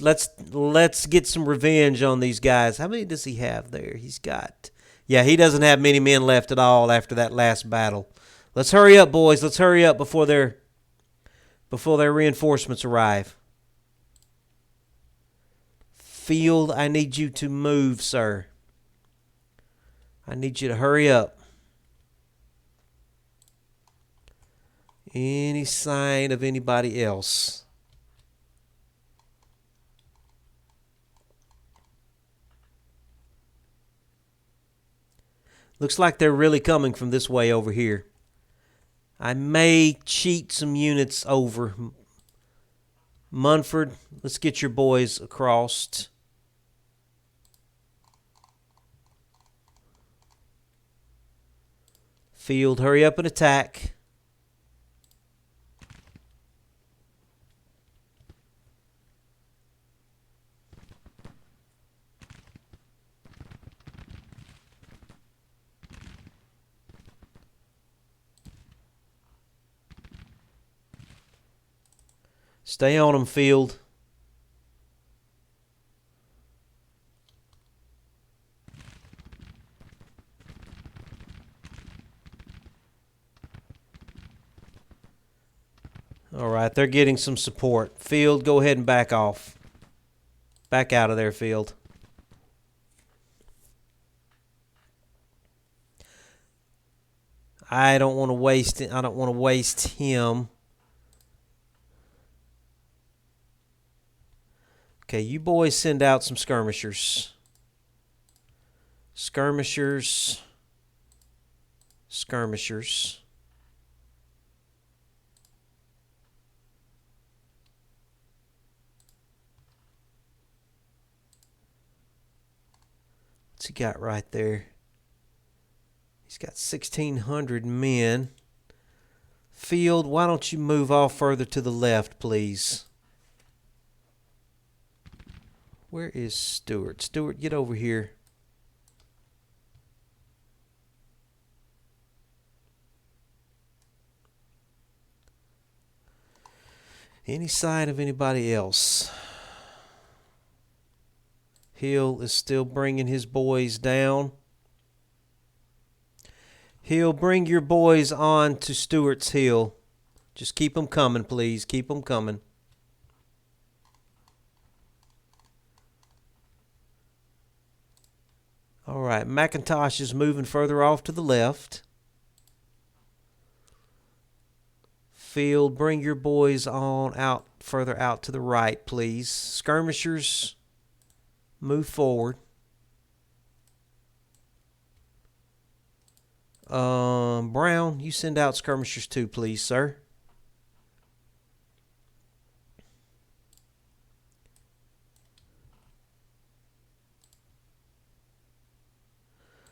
[SPEAKER 1] get some revenge on these guys. How many does he have there? He's got... Yeah, he doesn't have many men left at all after that last battle. Let's hurry up, boys. Let's hurry up before their reinforcements arrive. Field, I need you to move, sir. I need you to hurry up. Any sign of anybody else? Looks like they're really coming from this way over here. I may cheat some units over. Munford, let's get your boys across. Field, hurry up and attack. Stay on them, Field. All right, they're getting some support. Field, go ahead and back off. Back out of there, Field. I don't want to waste him. Okay, you boys send out some skirmishers. Skirmishers. Skirmishers. What's he got right there? He's got 1,600 men. Field, why don't you move off further to the left, please? Where is Stewart? Stewart, get over here. Any sign of anybody else? Hill is still bringing his boys down. Hill, bring your boys on to Stewart's Hill. Just keep them coming, please. Keep them coming. All right, McIntosh is moving further off to the left. Field, bring your boys on out further out to the right, please. Skirmishers, move forward. Brown, you send out skirmishers too, please, sir.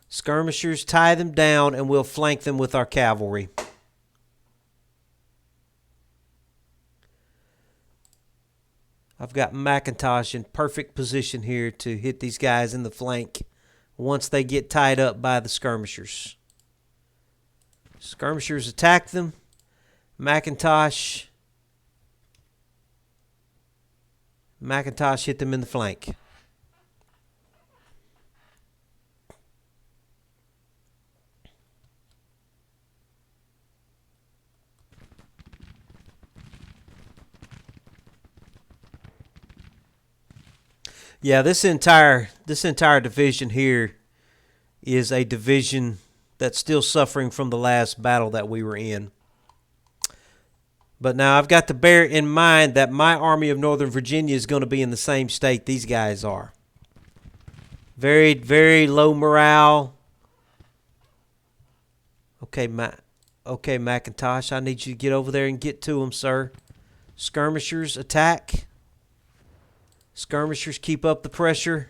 [SPEAKER 1] Skirmishers, tie them down, and we'll flank them with our cavalry. I've got McIntosh in perfect position here to hit these guys in the flank once they get tied up by the skirmishers. Skirmishers attack them. McIntosh hit them in the flank. Yeah, this entire division here is a division that's still suffering from the last battle that we were in. But now I've got to bear in mind that my Army of Northern Virginia is going to be in the same state these guys are. Very, very low morale. Okay, McIntosh, I need you to get over there and get to them, sir. Skirmishers, attack. Skirmishers, keep up the pressure.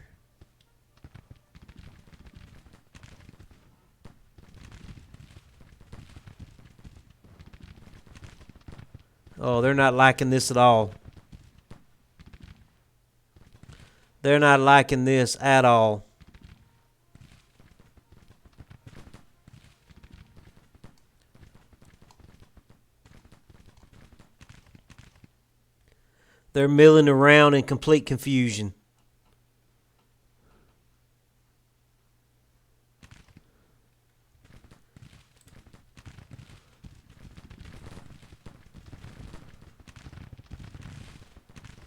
[SPEAKER 1] Oh, they're not liking this at all. They're not liking this at all. They're milling around in complete confusion.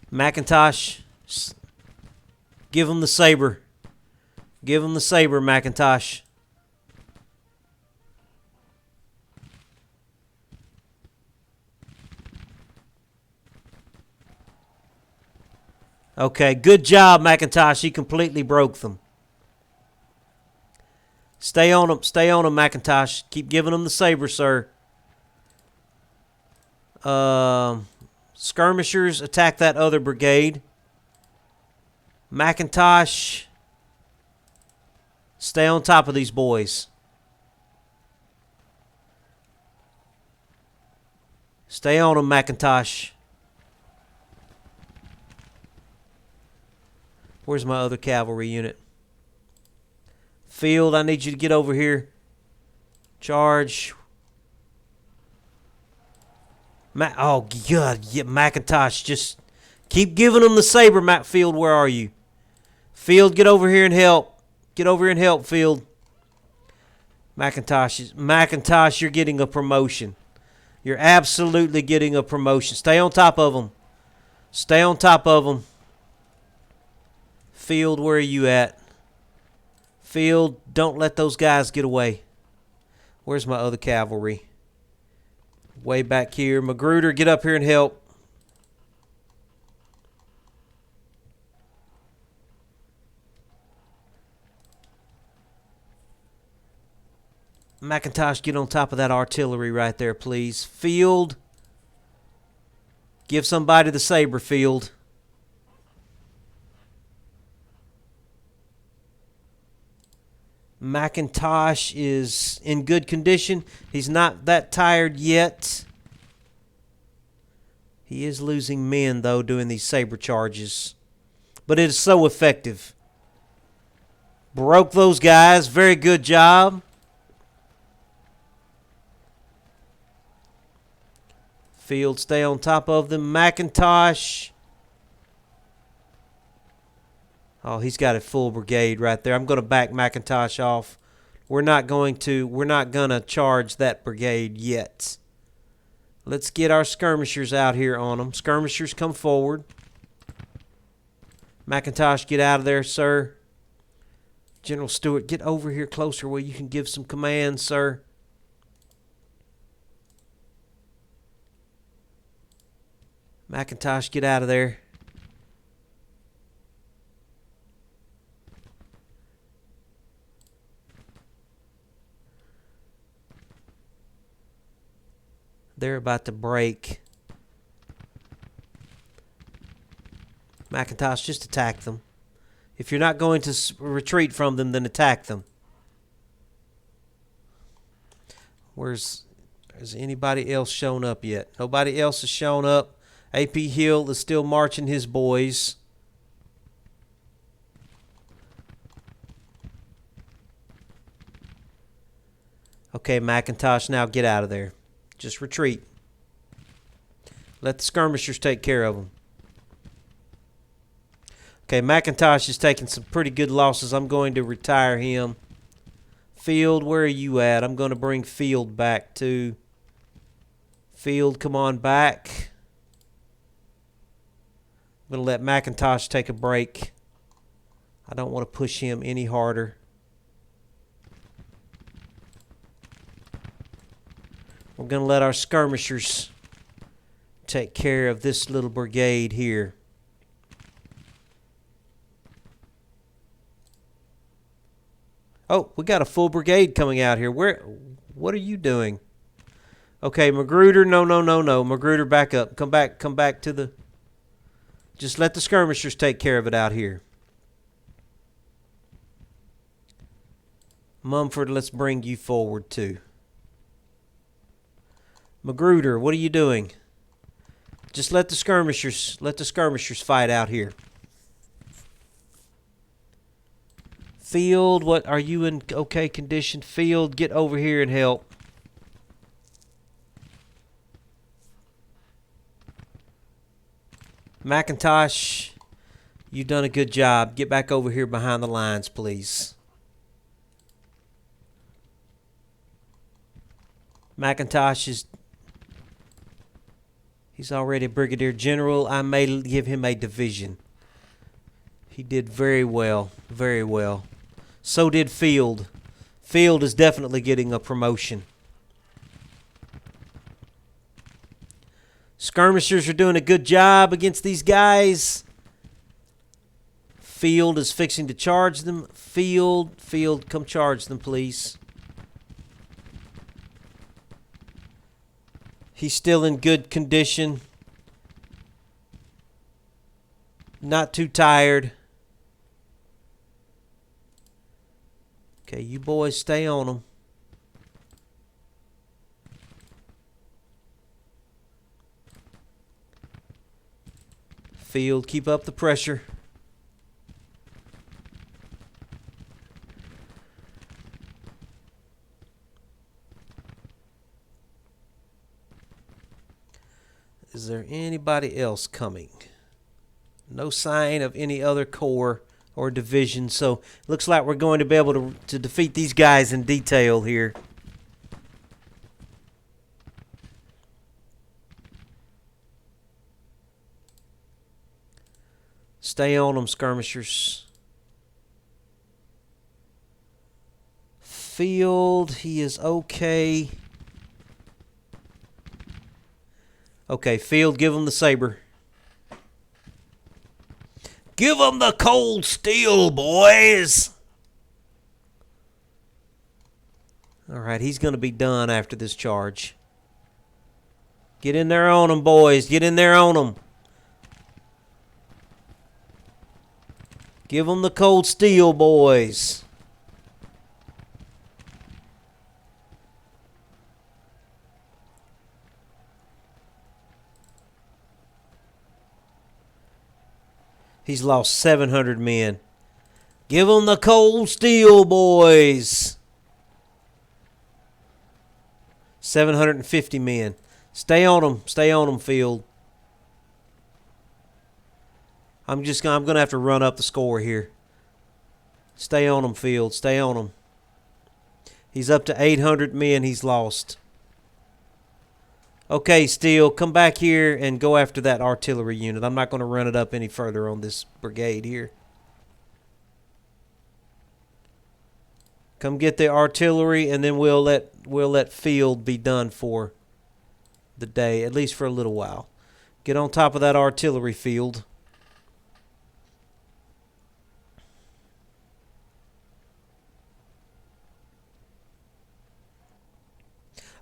[SPEAKER 1] McIntosh, give him the saber. Give him the saber, McIntosh. Okay, good job, McIntosh. He completely broke them. Stay on him, McIntosh. Keep giving him the saber, sir. Skirmishers, attack that other brigade. McIntosh, stay on top of these boys. Stay on them, McIntosh. Where's my other cavalry unit? Field, I need you to get over here. Charge. Oh, God. Yeah, McIntosh, just keep giving them the saber, Field. Where are you? Field, get over here and help. Get over here and help, Field. McIntosh, you're getting a promotion. You're absolutely getting a promotion. Stay on top of them. Stay on top of them. Field, where are you at? Field, don't let those guys get away. Where's my other cavalry? Way back here. Magruder, get up here and help. McIntosh, get on top of that artillery right there, please. Field, give somebody the saber, Field. McIntosh is in good condition. He's not that tired yet. He is losing men, though, doing these saber charges. But it is so effective. Broke those guys. Very good job. Field, stay on top of them. McIntosh. Oh, he's got a full brigade right there. I'm going to back McIntosh off. We're not going to charge that brigade yet. Let's get our skirmishers out here on them. Skirmishers, come forward. McIntosh, get out of there, sir. General Stewart, get over here closer where you can give some commands, sir. McIntosh, get out of there. They're about to break. McIntosh, just attack them. If you're not going to retreat from them, then attack them. Has anybody else shown up yet? Nobody else has shown up. A.P. Hill is still marching his boys. Okay, McIntosh, now get out of there. Just retreat. Let the skirmishers take care of them. Okay, McIntosh is taking some pretty good losses. I'm going to retire him. Field, where are you at? I'm going to bring Field back too. Field, come on back. I'm going to let McIntosh take a break. I don't want to push him any harder. We're going to let our skirmishers take care of this little brigade here. Oh, we got a full brigade coming out here. What are you doing? Okay, Magruder, no. Magruder, back up. Come back to the... Just let the skirmishers take care of it out here. Mumford, let's bring you forward too. Magruder, what are you doing? Just let the skirmishers fight out here. Field, what are you in okay condition? Field, get over here and help. McIntosh, you've done a good job. Get back over here behind the lines, please. McIntosh he's already a brigadier general. I may give him a division. He did very well, very well. So did Field. Field is definitely getting a promotion. Skirmishers are doing a good job against these guys. Field is fixing to charge them. Field, come charge them, please. He's still in good condition. Not too tired. Okay, you boys stay on them. Field, keep up the pressure. Is there anybody else coming? No sign of any other corps or division, so looks like we're going to be able to defeat these guys in detail here. Stay on them, skirmishers. Field, he is okay. Okay, Field, give him the saber. Give them the cold steel, boys. All right, he's going to be done after this charge. Get in there on them, boys. Get in there on them. Give them the cold steel, boys. He's lost 700 men. Give them the cold steel, boys. 750 men. Stay on them. Stay on them, Field. I'm going to have to run up the score here. Stay on them, Field. Stay on them. He's up to 800 men he's lost. Okay, Steele, come back here and go after that artillery unit. I'm not going to run it up any further on this brigade here. Come get the artillery, and then we'll let Field be done for the day, at least for a little while. Get on top of that artillery, Field.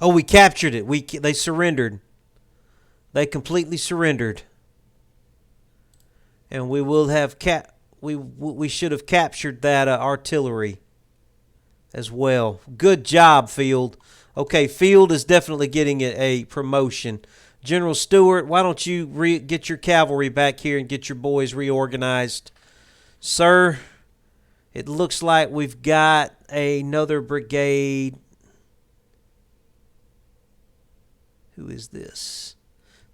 [SPEAKER 1] Oh, we captured it. They surrendered. They completely surrendered. And we will have we should have captured that artillery as well. Good job, Field. Okay, Field is definitely getting a promotion. General Stewart, why don't you get your cavalry back here and get your boys reorganized? Sir, it looks like we've got another brigade. Who is this?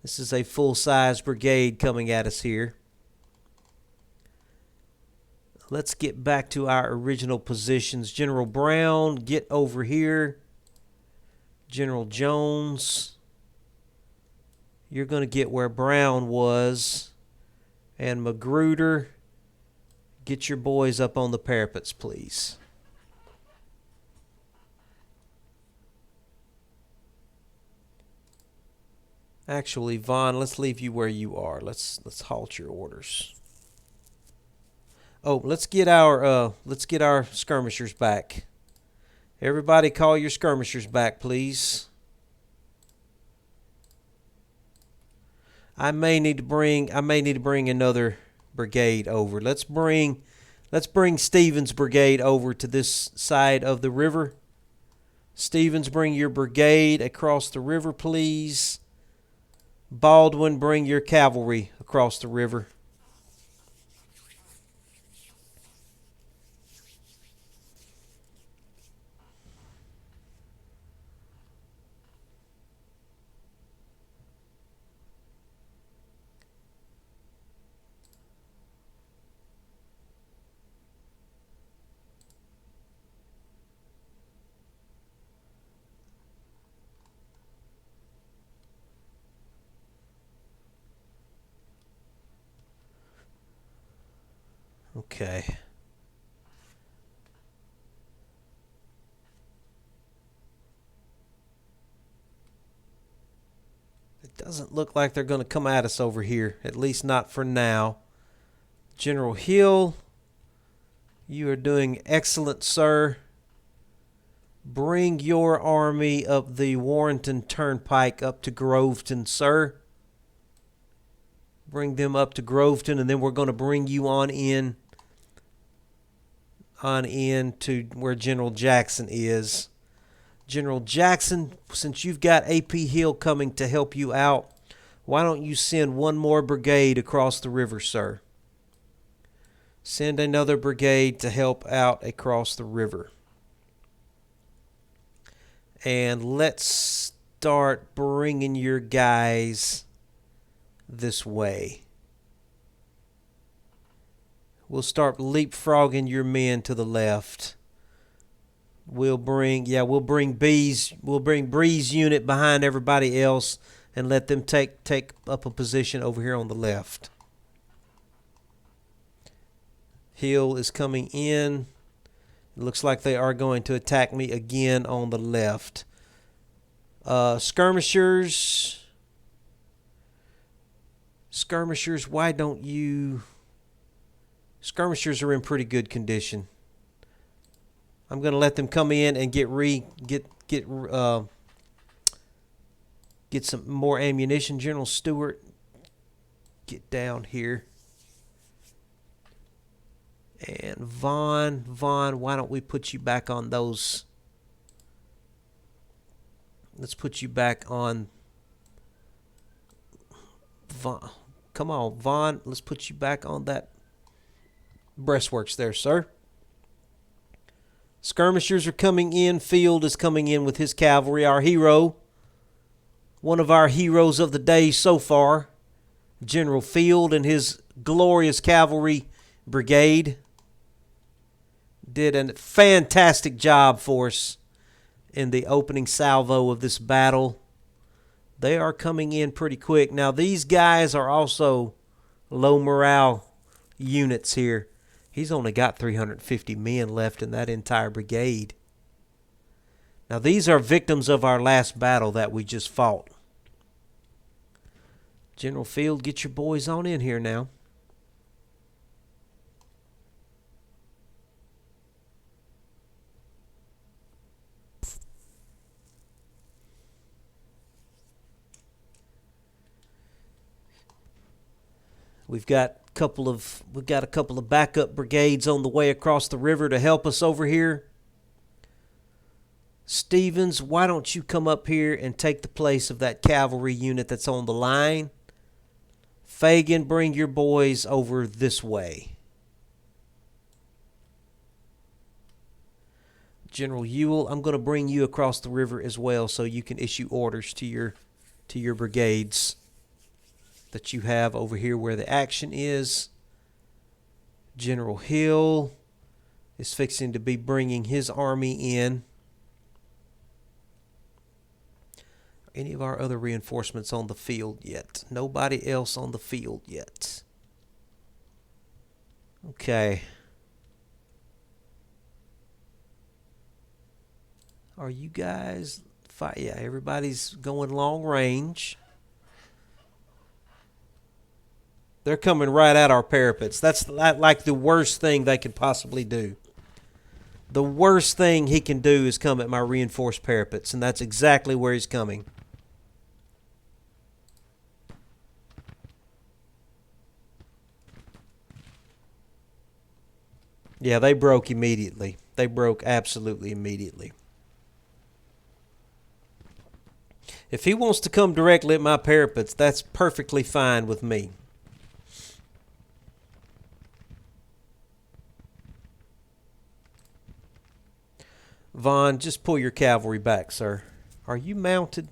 [SPEAKER 1] This is a full-size brigade coming at us here. Let's get back to our original positions. General Brown, get over here. General Jones, you're going to get where Brown was. And Magruder, get your boys up on the parapets, please. Actually, Vaughn, let's leave you where you are. Let's halt your orders. Oh, let's get our skirmishers back. Everybody, call your skirmishers back, please. I may need to bring another brigade over. Let's bring Stevens' brigade over to this side of the river. Stevens, bring your brigade across the river, please. Baldwin, bring your cavalry across the river. Okay. It doesn't look like they're going to come at us over here, at least not for now. General Hill, you are doing excellent, sir. Bring your army up the Warrenton Turnpike up to Groveton, sir. Bring them up to Groveton, and then we're going to bring you on in to where General Jackson is. General Jackson, since you've got A.P. Hill coming to help you out, why don't you send one more brigade across the river, sir? Send another brigade to help out across the river. And let's start bringing your guys this way. We'll start leapfrogging your men to the left. We'll bring Bree's unit behind everybody else and let them take up a position over here on the left. Hill is coming in. It looks like they are going to attack me again on the left. Skirmishers, why don't you... Skirmishers are in pretty good condition. I'm going to let them come in and get some more ammunition. General Stewart, get down here. And Vaughn, why don't we put you back on those? Let's put you back on Vaughn. Come on, Vaughn, let's put you back on that breastworks there, sir. Skirmishers are coming in. Field is coming in with his cavalry. Our hero, one of our heroes of the day so far, General Field and his glorious cavalry brigade, did a fantastic job for us in the opening salvo of this battle. They are coming in pretty quick. Now, these guys are also low morale units here. He's only got 350 men left in that entire brigade. Now, these are victims of our last battle that we just fought. General Field, get your boys on in here now. We've got a couple of backup brigades on the way across the river to help us over here. Stevens, why don't you come up here and take the place of that cavalry unit that's on the line? Fagan, bring your boys over this way. General Ewell, I'm going to bring you across the river as well so you can issue orders to your brigades that you have over here where the action is. General Hill is fixing to be bringing his army in. Any of our other reinforcements on the field yet? Nobody else on the field yet. Okay. Are you guys... Yeah, everybody's going long range. They're coming right at our parapets. That's like the worst thing they could possibly do. The worst thing he can do is come at my reinforced parapets, and that's exactly where he's coming. Yeah, they broke immediately. They broke absolutely immediately. If he wants to come directly at my parapets, that's perfectly fine with me. Vaughn, just pull your cavalry back, sir. Are you mounted?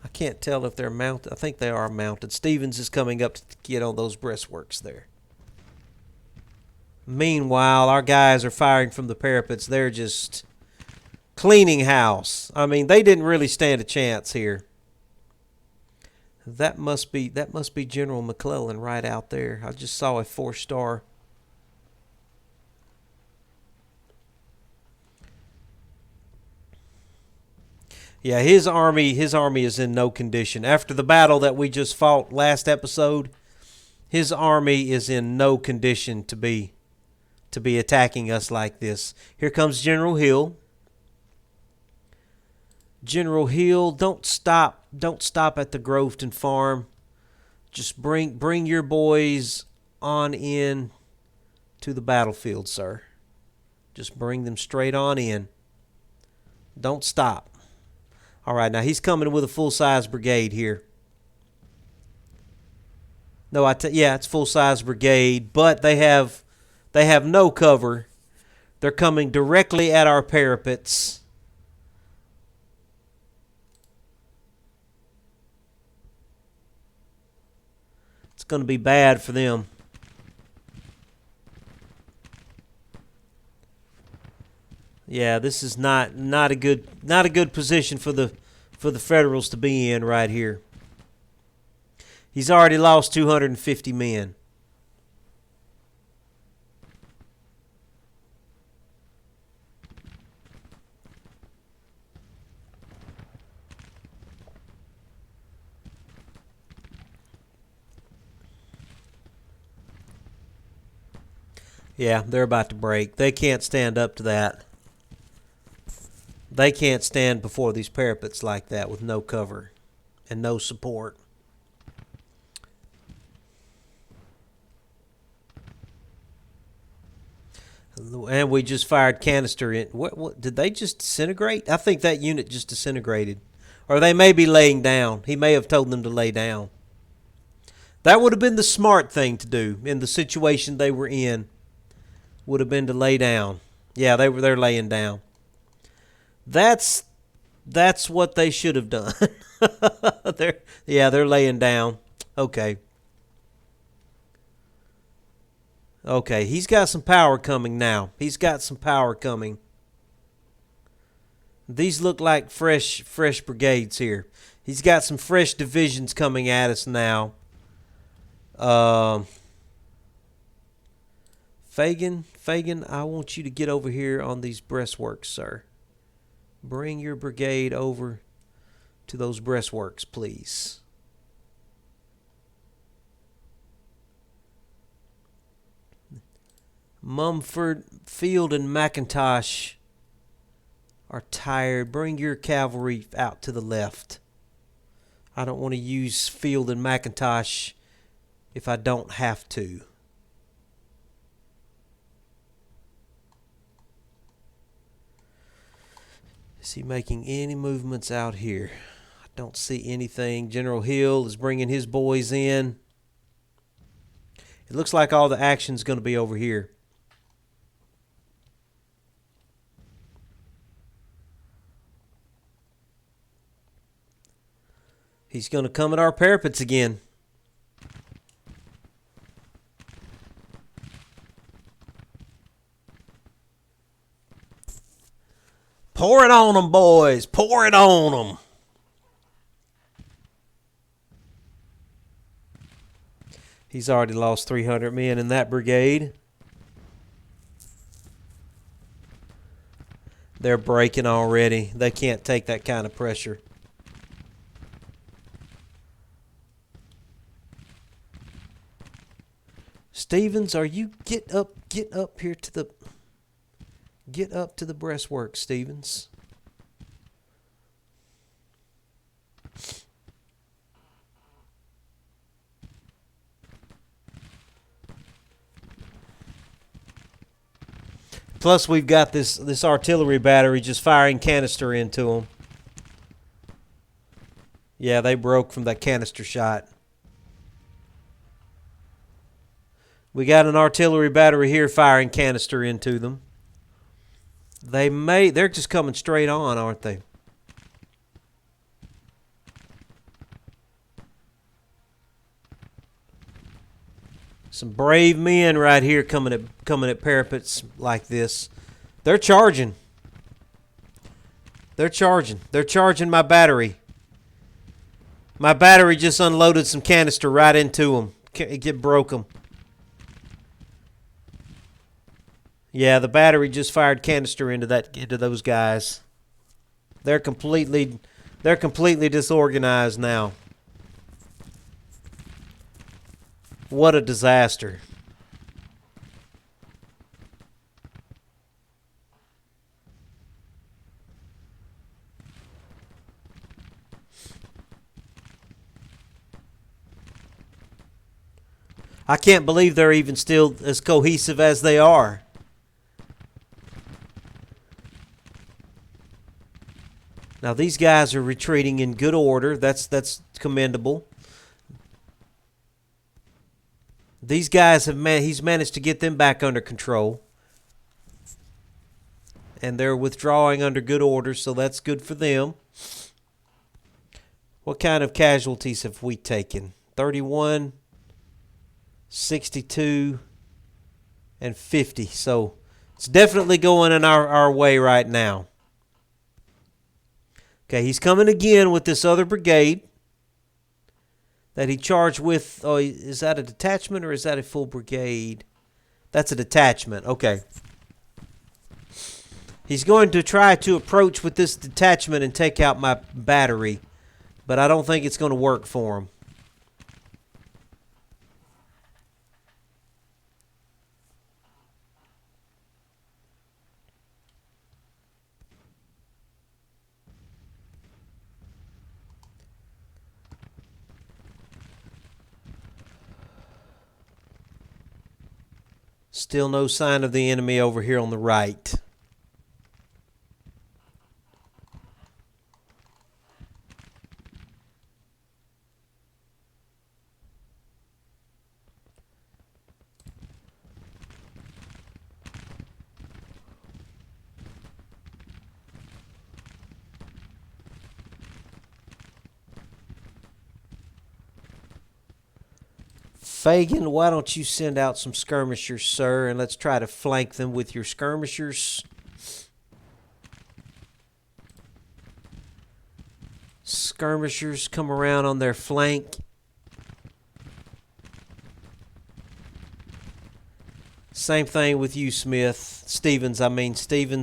[SPEAKER 1] I can't tell if they're mounted. I think they are mounted. Stevens is coming up to get on those breastworks there. Meanwhile, our guys are firing from the parapets. They're just cleaning house. I mean, they didn't really stand a chance here. That must be General McClellan right out there. I just saw a 4-star. Yeah, his army is in no condition. After the battle that we just fought last episode, his army is in no condition to be attacking us like this. Here comes General Hill. General Hill, don't stop at the Groveton farm. Just bring your boys on in to the battlefield, sir. Just bring them straight on in. Don't stop. All right, now he's coming with a full-size brigade here. No, yeah, it's full-size brigade, but they have no cover. They're coming directly at our parapets. It's going to be bad for them. Yeah, this is not a good position for the Federals to be in right here. He's already lost 250 men. Yeah, they're about to break. They can't stand up to that. They can't stand before these parapets like that with no cover and no support. And we just fired canister in. What did they just disintegrate? I think that unit just disintegrated. Or they may be laying down. He may have told them to lay down. That would have been the smart thing to do in the situation they were in. Would have been to lay down. Yeah, they're laying down. That's what they should have done. They're laying down. Okay. Okay, he's got some power coming now. He's got some power coming. These look like fresh brigades here. He's got some fresh divisions coming at us now. Fagan, I want you to get over here on these breastworks, sir. Bring your brigade over to those breastworks, please. Mumford, Field, and McIntosh are tired. Bring your cavalry out to the left. I don't want to use Field and McIntosh if I don't have to. Is he making any movements out here? I don't see anything. General Hill is bringing his boys in. It looks like all the action's going to be over here. He's going to come at our parapets again. Pour it on them, boys. Pour it on them. He's already lost 300 men in that brigade. They're breaking already. They can't take that kind of pressure. Stevens, are you get up here to the breastwork, Stevens. Plus, we've got this artillery battery just firing canister into them. Yeah, they broke from that canister shot. We got an artillery battery here firing canister into them. They're just coming straight on, aren't they? Some brave men right here coming at parapets like this. They're charging. They're charging. They're charging my battery. My battery just unloaded some canister right into them. It broke them. Yeah, the battery just fired canister into those guys. They're completely disorganized now. What a disaster. I can't believe they're even still as cohesive as they are. Now these guys are retreating in good order. That's commendable. These guys he's managed to get them back under control. And they're withdrawing under good order, so that's good for them. What kind of casualties have we taken? 31, 62, and 50. So it's definitely going in our way right now. Okay, he's coming again with this other brigade that he charged with. Oh, is that a detachment or is that a full brigade? That's a detachment. Okay. He's going to try to approach with this detachment and take out my battery, but I don't think it's going to work for him. Still no sign of the enemy over here on the right. Fagan, why don't you send out some skirmishers, sir, and let's try to flank them with your skirmishers. Skirmishers come around on their flank. Same thing with you, Smith. Stevens,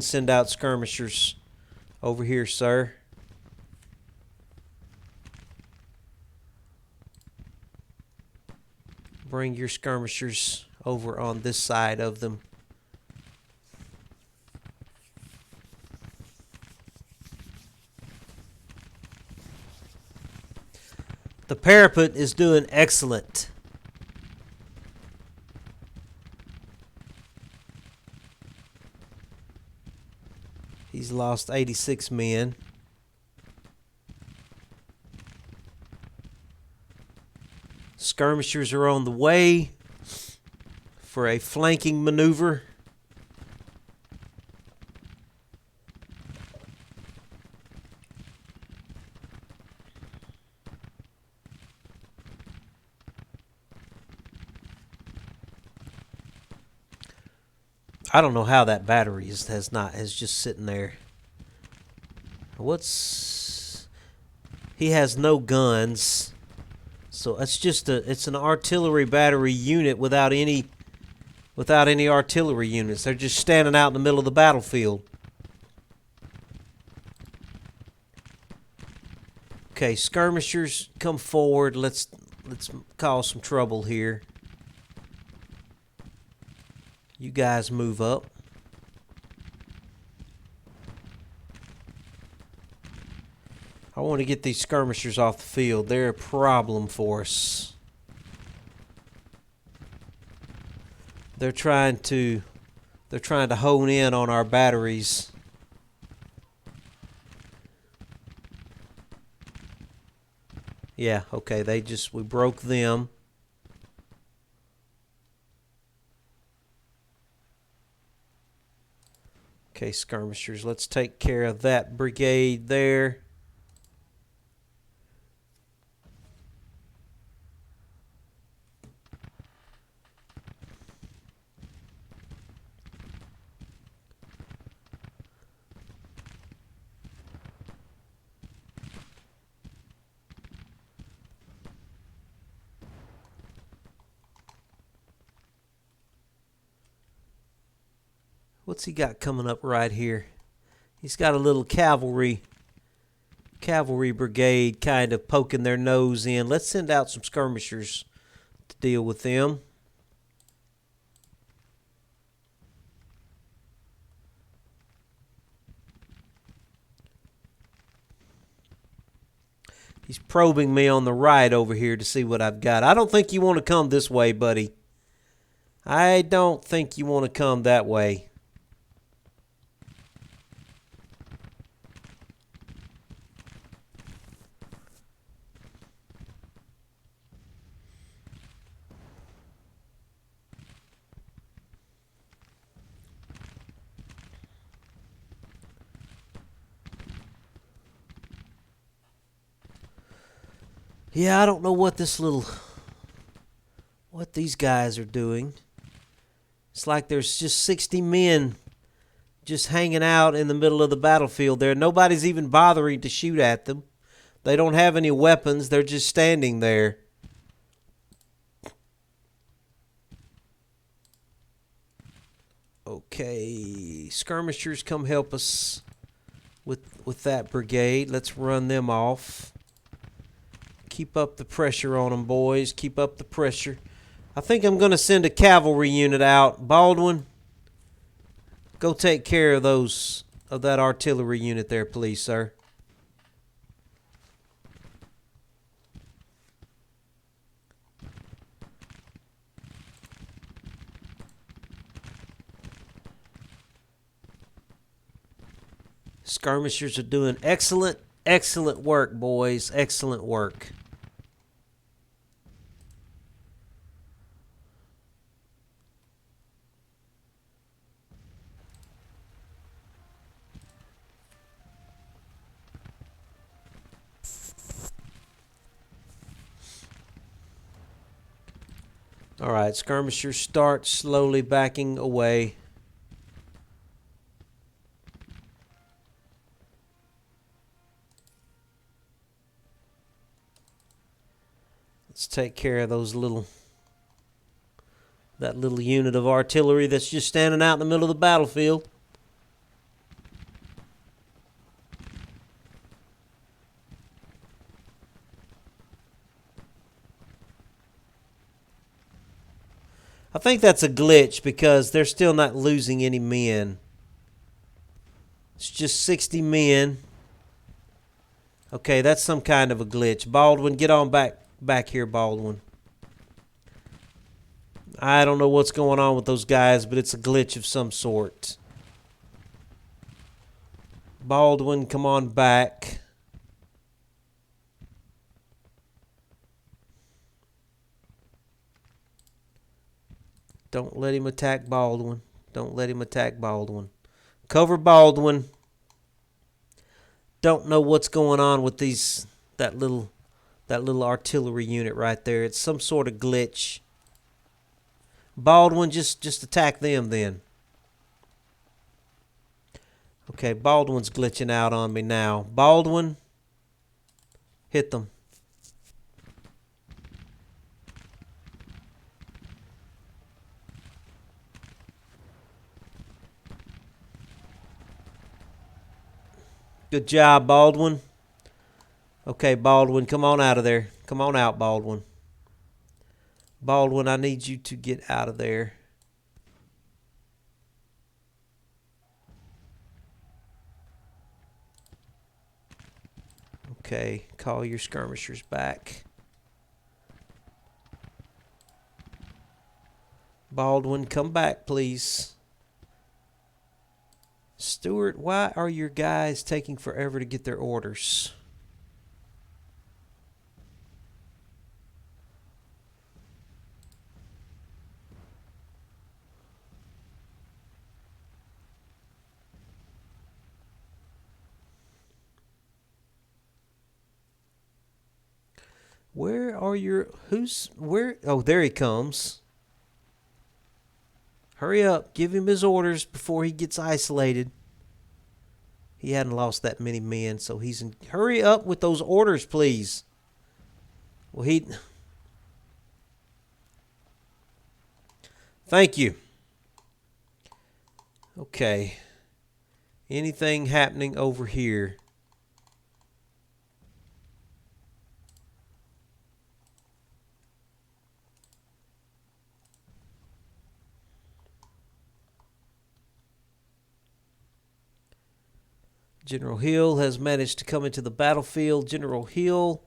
[SPEAKER 1] send out skirmishers over here, sir. Bring your skirmishers over on this side of them. The parapet is doing excellent. He's lost 86 men. Skirmishers are on the way for a flanking maneuver. I don't know how that battery is just sitting there. He has no guns. So it's an artillery battery unit without any artillery units. They're just standing out in the middle of the battlefield. Okay, skirmishers, come forward. Let's cause some trouble here. You guys move up. I want to get these skirmishers off the field. They're a problem for us. They're trying to They're trying to hone in on our batteries. Yeah, okay, we broke them. Okay, skirmishers, let's take care of that brigade there. What's he got coming up right here? He's got a little cavalry brigade kind of poking their nose in. Let's send out some skirmishers to deal with them. He's probing me on the right over here to see what I've got. I don't think you want to come this way, buddy. I don't think you want to come that way. Yeah, I don't know what these guys are doing. It's like there's just 60 men just hanging out in the middle of the battlefield there. Nobody's even bothering to shoot at them. They don't have any weapons. They're just standing there. Okay, skirmishers, come help us with that brigade. Let's run them off. Keep up the pressure on them, boys. Keep up the pressure. I think I'm going to send a cavalry unit out. Baldwin, go take care of that artillery unit there, please, sir. Skirmishers are doing excellent work, boys. Excellent work. All right, skirmishers start slowly backing away. Let's take care of that little unit of artillery that's just standing out in the middle of the battlefield. I think that's a glitch because they're still not losing any men. It's just 60 men. Okay, that's some kind of a glitch. Baldwin, get on back here, Baldwin. I don't know what's going on with those guys, but it's a glitch of some sort. Baldwin, come on back. Don't let him attack Baldwin. Don't let him attack Baldwin. Cover Baldwin. Don't know what's going on with that little artillery unit right there. It's some sort of glitch. Baldwin, just attack them then. Okay, Baldwin's glitching out on me now. Baldwin, hit them. Good job, Baldwin. Okay, Baldwin, come on out of there. Come on out, Baldwin. Baldwin, I need you to get out of there. Okay, call your skirmishers back. Baldwin, come back, please. Stuart, why are your guys taking forever to get their orders? Where are your... Where? Oh, there he comes. Hurry up. Give him his orders before he gets isolated. He hadn't lost that many men, so he's in... Hurry up with those orders, please. Well, he... Thank you. Okay. Anything happening over here? General Hill has managed to come into the battlefield. General Hill,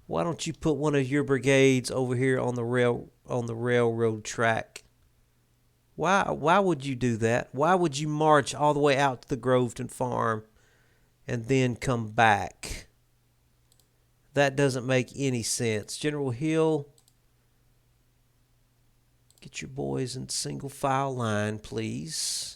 [SPEAKER 1] why don't you put one of your brigades over here on the railroad track? Why would you do that? Why would you march all the way out to the Groveton farm and then come back? That doesn't make any sense. General Hill, get your boys in single file line, please.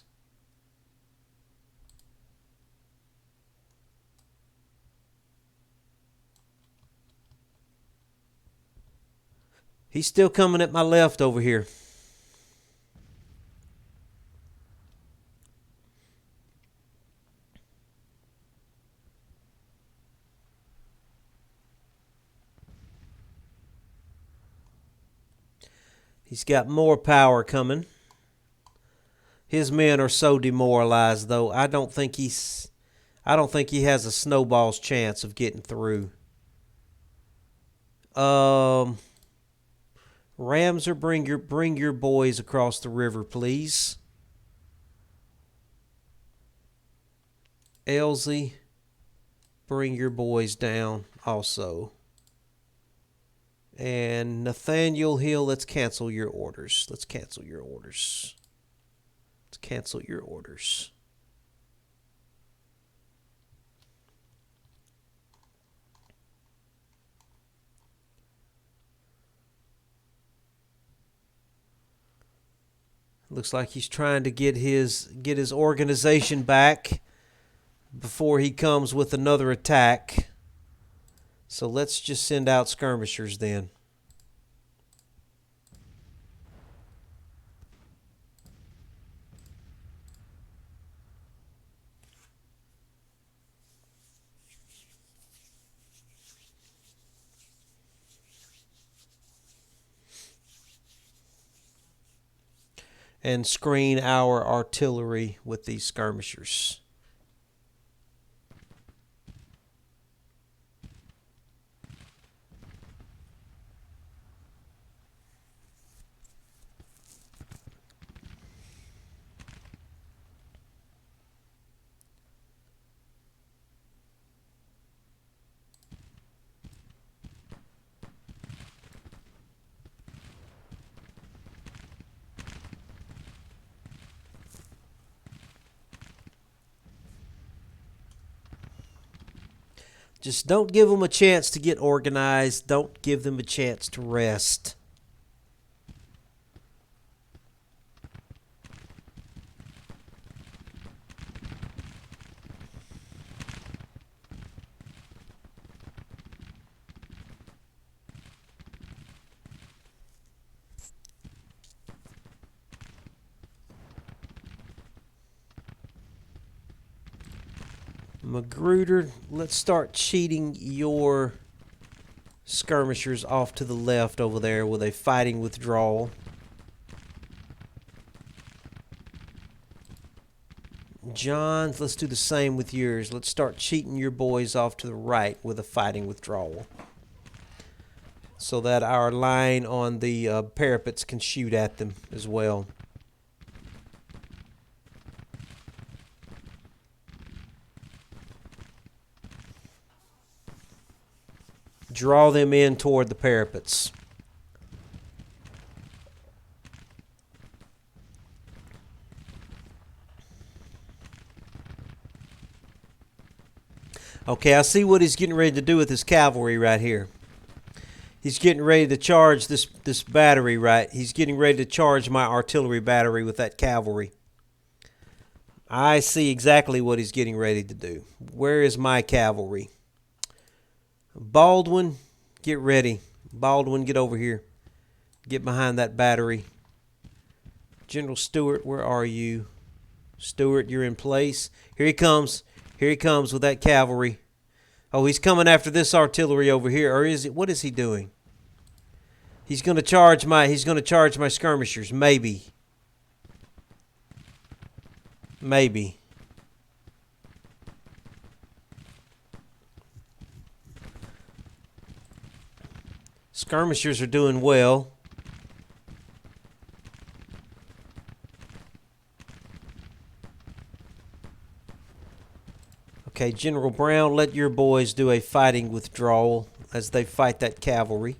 [SPEAKER 1] He's still coming at my left over here. He's got more power coming. His men are so demoralized, though. I don't think he has a snowball's chance of getting through. Ramser, bring your boys across the river, please. Elsie, bring your boys down also. And Nathaniel Hill, let's cancel your orders. Let's cancel your orders. Let's cancel your orders. Looks like he's trying to get his organization back before he comes with another attack. So let's just send out skirmishers then. And screen our artillery with these skirmishers. Just don't give them a chance to get organized. Don't give them a chance to rest. Magruder, let's start cheating your skirmishers off to the left over there with a fighting withdrawal. John, let's do the same with yours. Let's start cheating your boys off to the right with a fighting withdrawal, so that our line on the parapets can shoot at them as well. Draw them in toward the parapets. Okay, I see what he's getting ready to do with his cavalry right here. He's getting ready to charge this battery, right? He's getting ready to charge my artillery battery with that cavalry. I see exactly what he's getting ready to do. Where is my cavalry? Baldwin, get ready. Baldwin, get over here. Get behind that battery. General Stewart, where are you? Stewart, you're in place. Here he comes. Here he comes with that cavalry. Oh, he's coming after this artillery over here. Or is it? What is he doing? He's going to charge my skirmishers. Maybe. Maybe. Skirmishers are doing well. Okay, General Brown, let your boys do a fighting withdrawal as they fight that cavalry.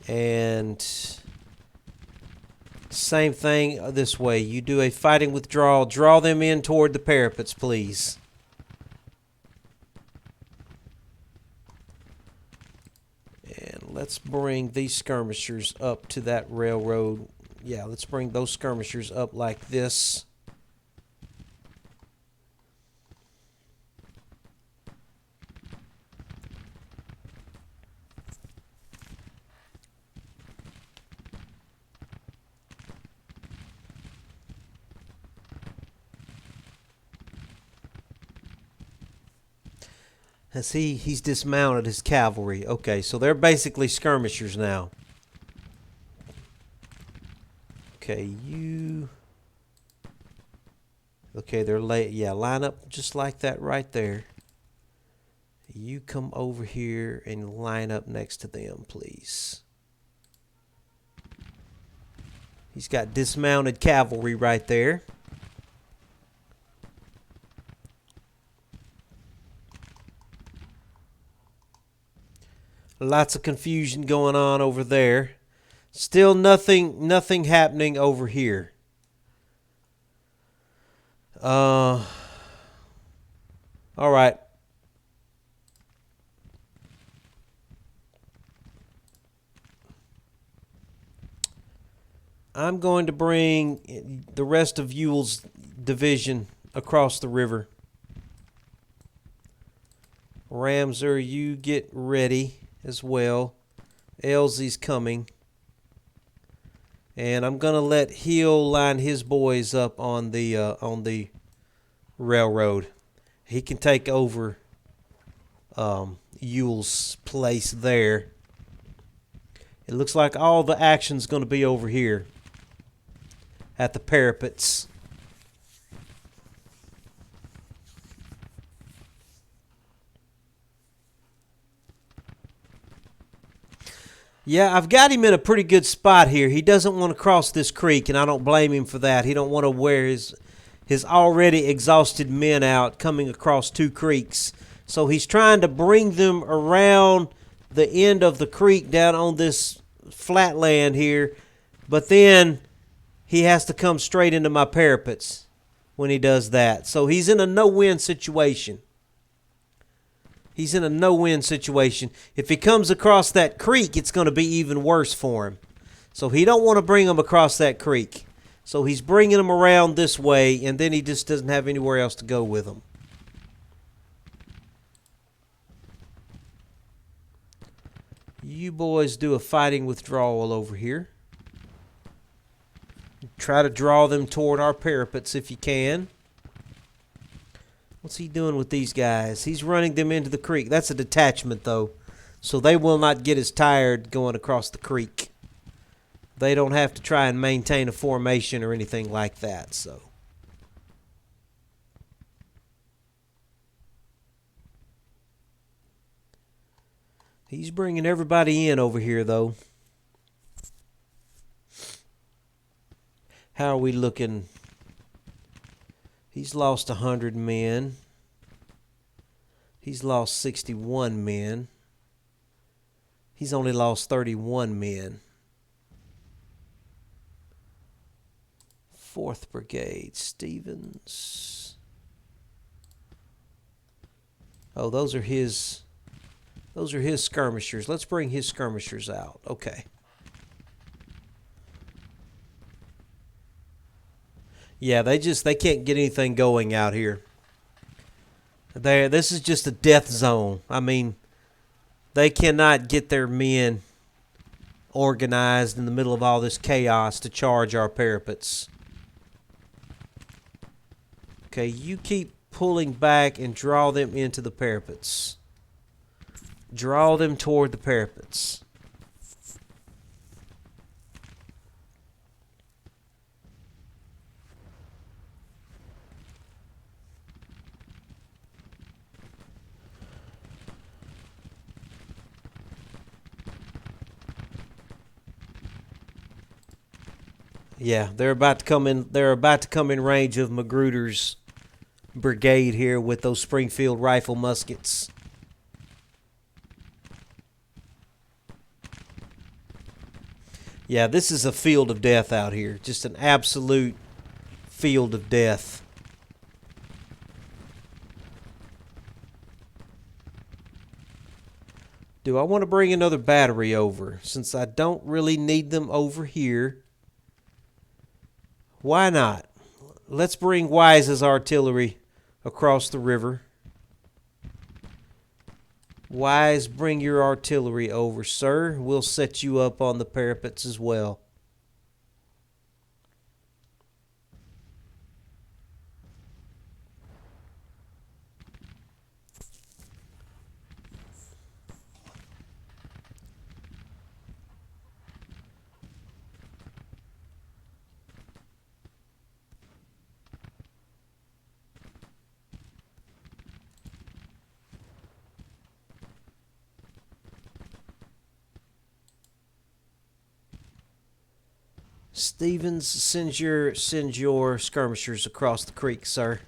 [SPEAKER 1] And same thing this way. You do a fighting withdrawal. Draw them in toward the parapets, please. And let's bring these skirmishers up to that railroad. Yeah, let's bring those skirmishers up like this. As he's dismounted his cavalry. Okay, so they're basically skirmishers now. Okay, you... Okay, they're line up just like that right there. You come over here and line up next to them, please. He's got dismounted cavalry right there. Lots of confusion going on over there. Still nothing happening over here. All right. I'm going to bring the rest of Ewell's division across the river. Ramser, you get ready as well. Elsie's coming. And I'm going to let Hill line his boys up on the railroad. He can take over Ewell's place there. It looks like all the action's going to be over here at the parapets. Yeah, I've got him in a pretty good spot here. He doesn't want to cross this creek, and I don't blame him for that. He don't want to wear his already exhausted men out coming across two creeks. So he's trying to bring them around the end of the creek down on this flat land here, but then he has to come straight into my parapets when he does that. So he's in a no-win situation. He's in a no-win situation. If he comes across that creek, it's going to be even worse for him. So he don't want to bring them across that creek. So he's bringing them around this way, and then he just doesn't have anywhere else to go with them. You boys do a fighting withdrawal over here. Try to draw them toward our parapets if you can. What's he doing with these guys? He's running them into the creek. That's a detachment, though, so they will not get as tired going across the creek. They don't have to try and maintain a formation or anything like that, so. He's bringing everybody in over here, though. How are we looking? He's lost 100 men. He's lost 61 men. He's only lost 31 men. 4th Brigade, Stevens. Oh, those are his skirmishers. Let's bring his skirmishers out. Okay. Yeah, they can't get anything going out here. This is just a death zone. I mean, they cannot get their men organized in the middle of all this chaos to charge our parapets. Okay, you keep pulling back and draw them into the parapets. Draw them toward the parapets. Yeah, they're about to come in. They're about to come in range of Magruder's brigade here with those Springfield rifle muskets. Yeah, this is a field of death out here. Just an absolute field of death. Do I want to bring another battery over? Since I don't really need them over here. Why not? Let's bring Wise's artillery across the river. Wise, bring your artillery over, sir. We'll set you up on the parapets as well. Stevens, send your skirmishers across the creek, sir.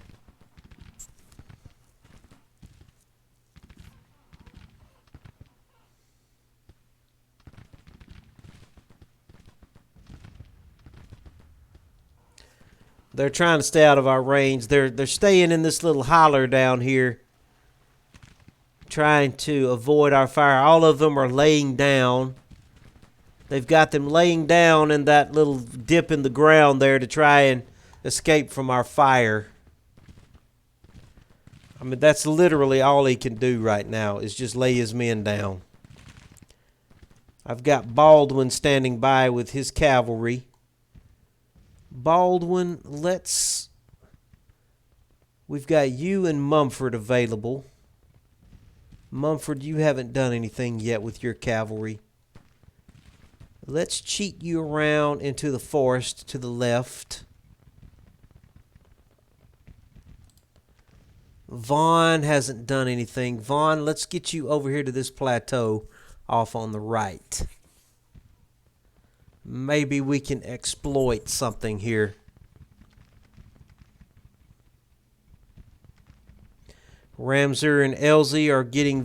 [SPEAKER 1] They're trying to stay out of our range. They're staying in this little holler down here, trying to avoid our fire. All of them are laying down. They've got them laying down in that little dip in the ground there to try and escape from our fire. I mean, that's literally all he can do right now is just lay his men down. I've got Baldwin standing by with his cavalry. Baldwin, we've got you and Mumford available. Mumford, you haven't done anything yet with your cavalry. Let's cheat you around into the forest to the left. Vaughn hasn't done anything. Vaughn, let's get you over here to this plateau off on the right. Maybe we can exploit something here. Ramser and Elsie are bringing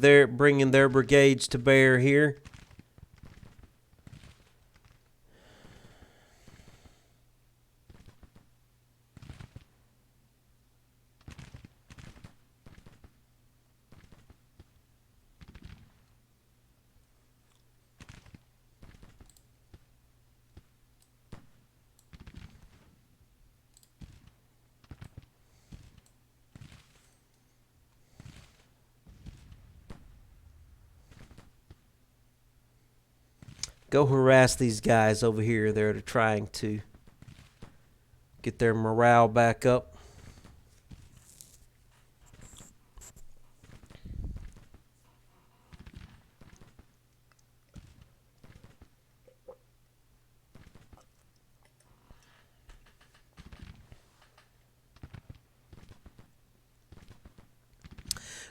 [SPEAKER 1] their brigades to bear here. Go harass these guys over here. They're trying to get their morale back up.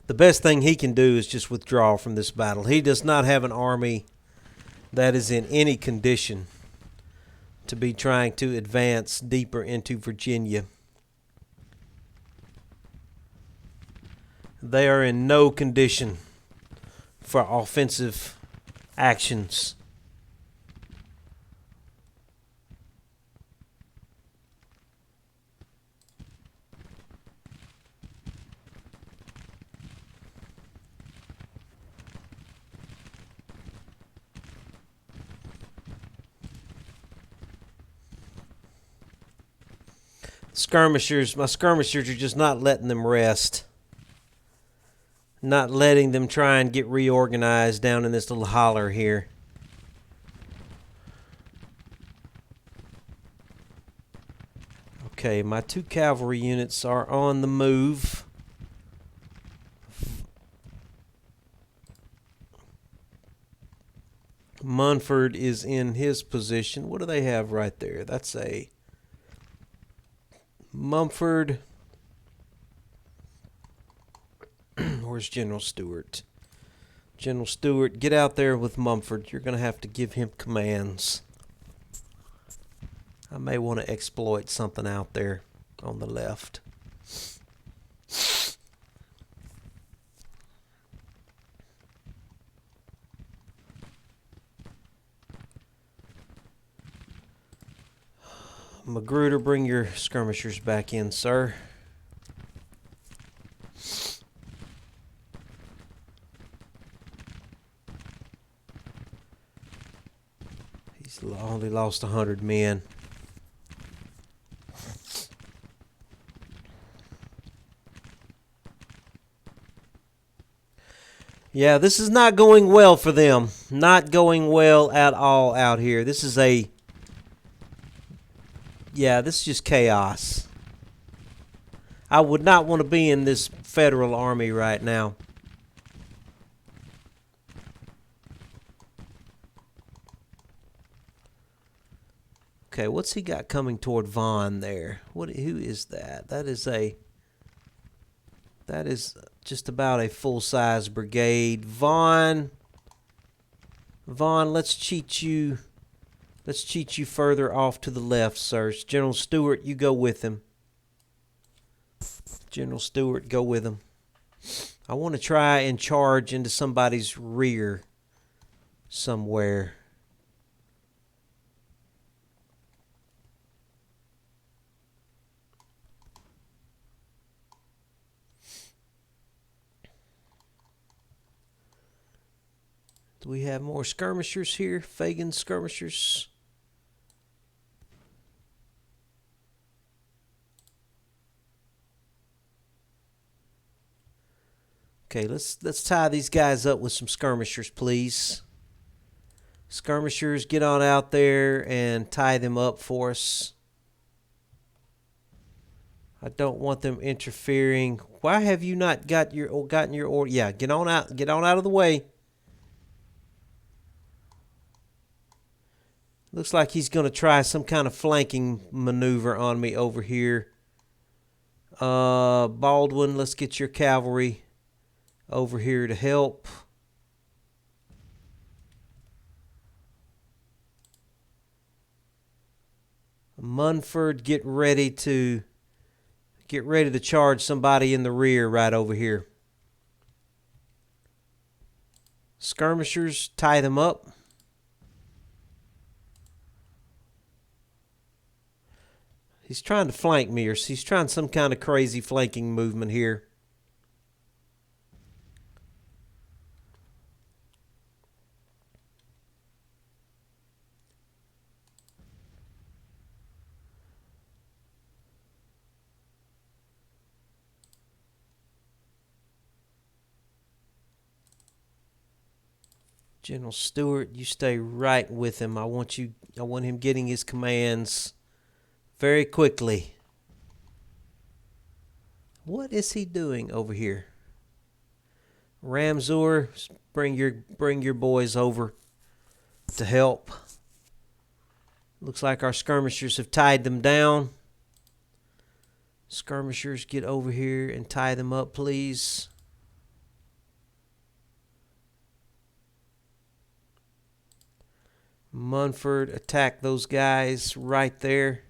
[SPEAKER 1] The best thing he can do is just withdraw from this battle. He does not have an army that is in any condition to be trying to advance deeper into Virginia. They are in no condition for offensive actions. Skirmishers, my skirmishers are just not letting them rest. Not letting them try and get reorganized down in this little holler here. Okay, my 2 cavalry units are on the move. Munford is in his position. What do they have right there? That's a Mumford. Where's General Stewart? General Stewart, get out there with Mumford. You're going to have to give him commands. I may want to exploit something out there on the left. Magruder, bring your skirmishers back in, sir. He's only lost 100 men. Yeah, this is not going well for them. Not going well at all out here. This is a... Yeah, this is just chaos. I would not want to be in this federal army right now. Okay, what's he got coming toward Vaughn there? Who is that? That is just about a full-size brigade. Vaughn, let's cheat you. Let's cheat you further off to the left, sir. General Stewart, you go with him. General Stewart, go with him. I want to try and charge into somebody's rear somewhere. Do we have more skirmishers here? Fagan skirmishers. Okay, let's tie these guys up with some skirmishers, please. Skirmishers, get on out there and tie them up for us. I don't want them interfering. Why have you not gotten your order? Yeah, get on out of the way. Looks like he's going to try some kind of flanking maneuver on me over here. Baldwin, let's get your cavalry over here to help. Munford, get ready to charge somebody in the rear right over here. Skirmishers, tie them up. He's trying to flank me, or he's trying some kind of crazy flanking movement here. General Stewart, you stay right with him. I want him getting his commands very quickly. What is he doing over here? Ramsur, bring your boys over to help. Looks like our skirmishers have tied them down. Skirmishers, get over here and tie them up, please. Munford, attack those guys right there.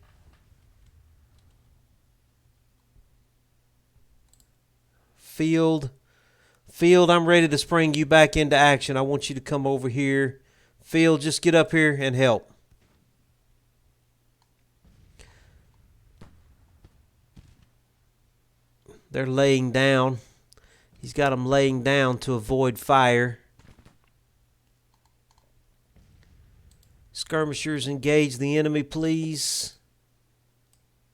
[SPEAKER 1] Field, I'm ready to spring you back into action. I want you to come over here. Field, just get up here and help. They're laying down. He's got them laying down to avoid fire. Skirmishers, engage the enemy, please.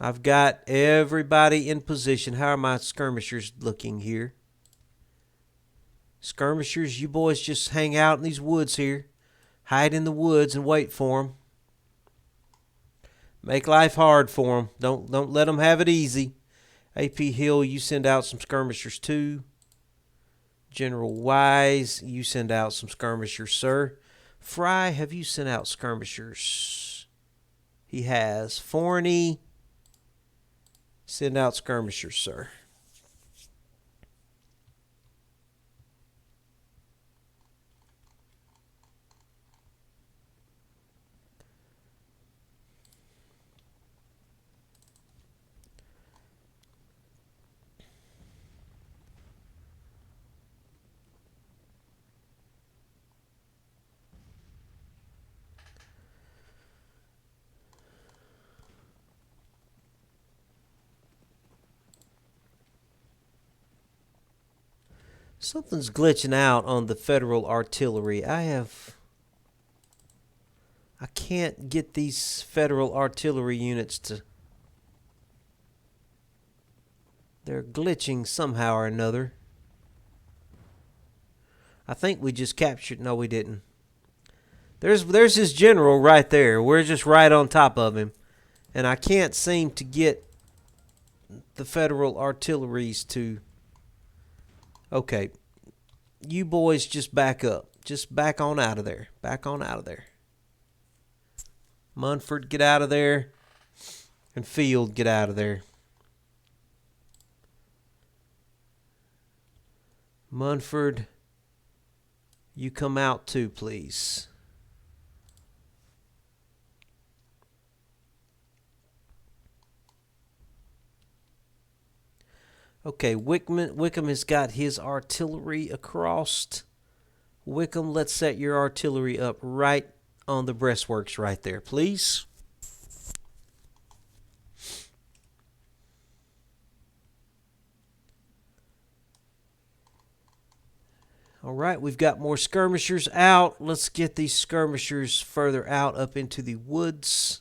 [SPEAKER 1] I've got everybody in position. How are my skirmishers looking here? Skirmishers, you boys just hang out in these woods here. Hide in the woods and wait for them. Make life hard for them. Don't let them have it easy. AP Hill, you send out some skirmishers too. General Wise, you send out some skirmishers, sir. Fry, have you sent out skirmishers? He has. Forney, send out skirmishers, sir. Something's glitching out on the Federal artillery. I can't get these Federal artillery units to... They're glitching somehow or another. I think we just captured... No, we didn't. There's his general right there. We're just right on top of him. And I can't seem to get the Federal artilleries to... Okay. You boys just back up. Just back on out of there. Back on out of there. Munford, get out of there. And Field, get out of there. Munford, you come out too, please. Okay, Wickham has got his artillery across. Wickham, let's set your artillery up right on the breastworks right there, please. All right, we've got more skirmishers out. Let's get these skirmishers further out up into the woods.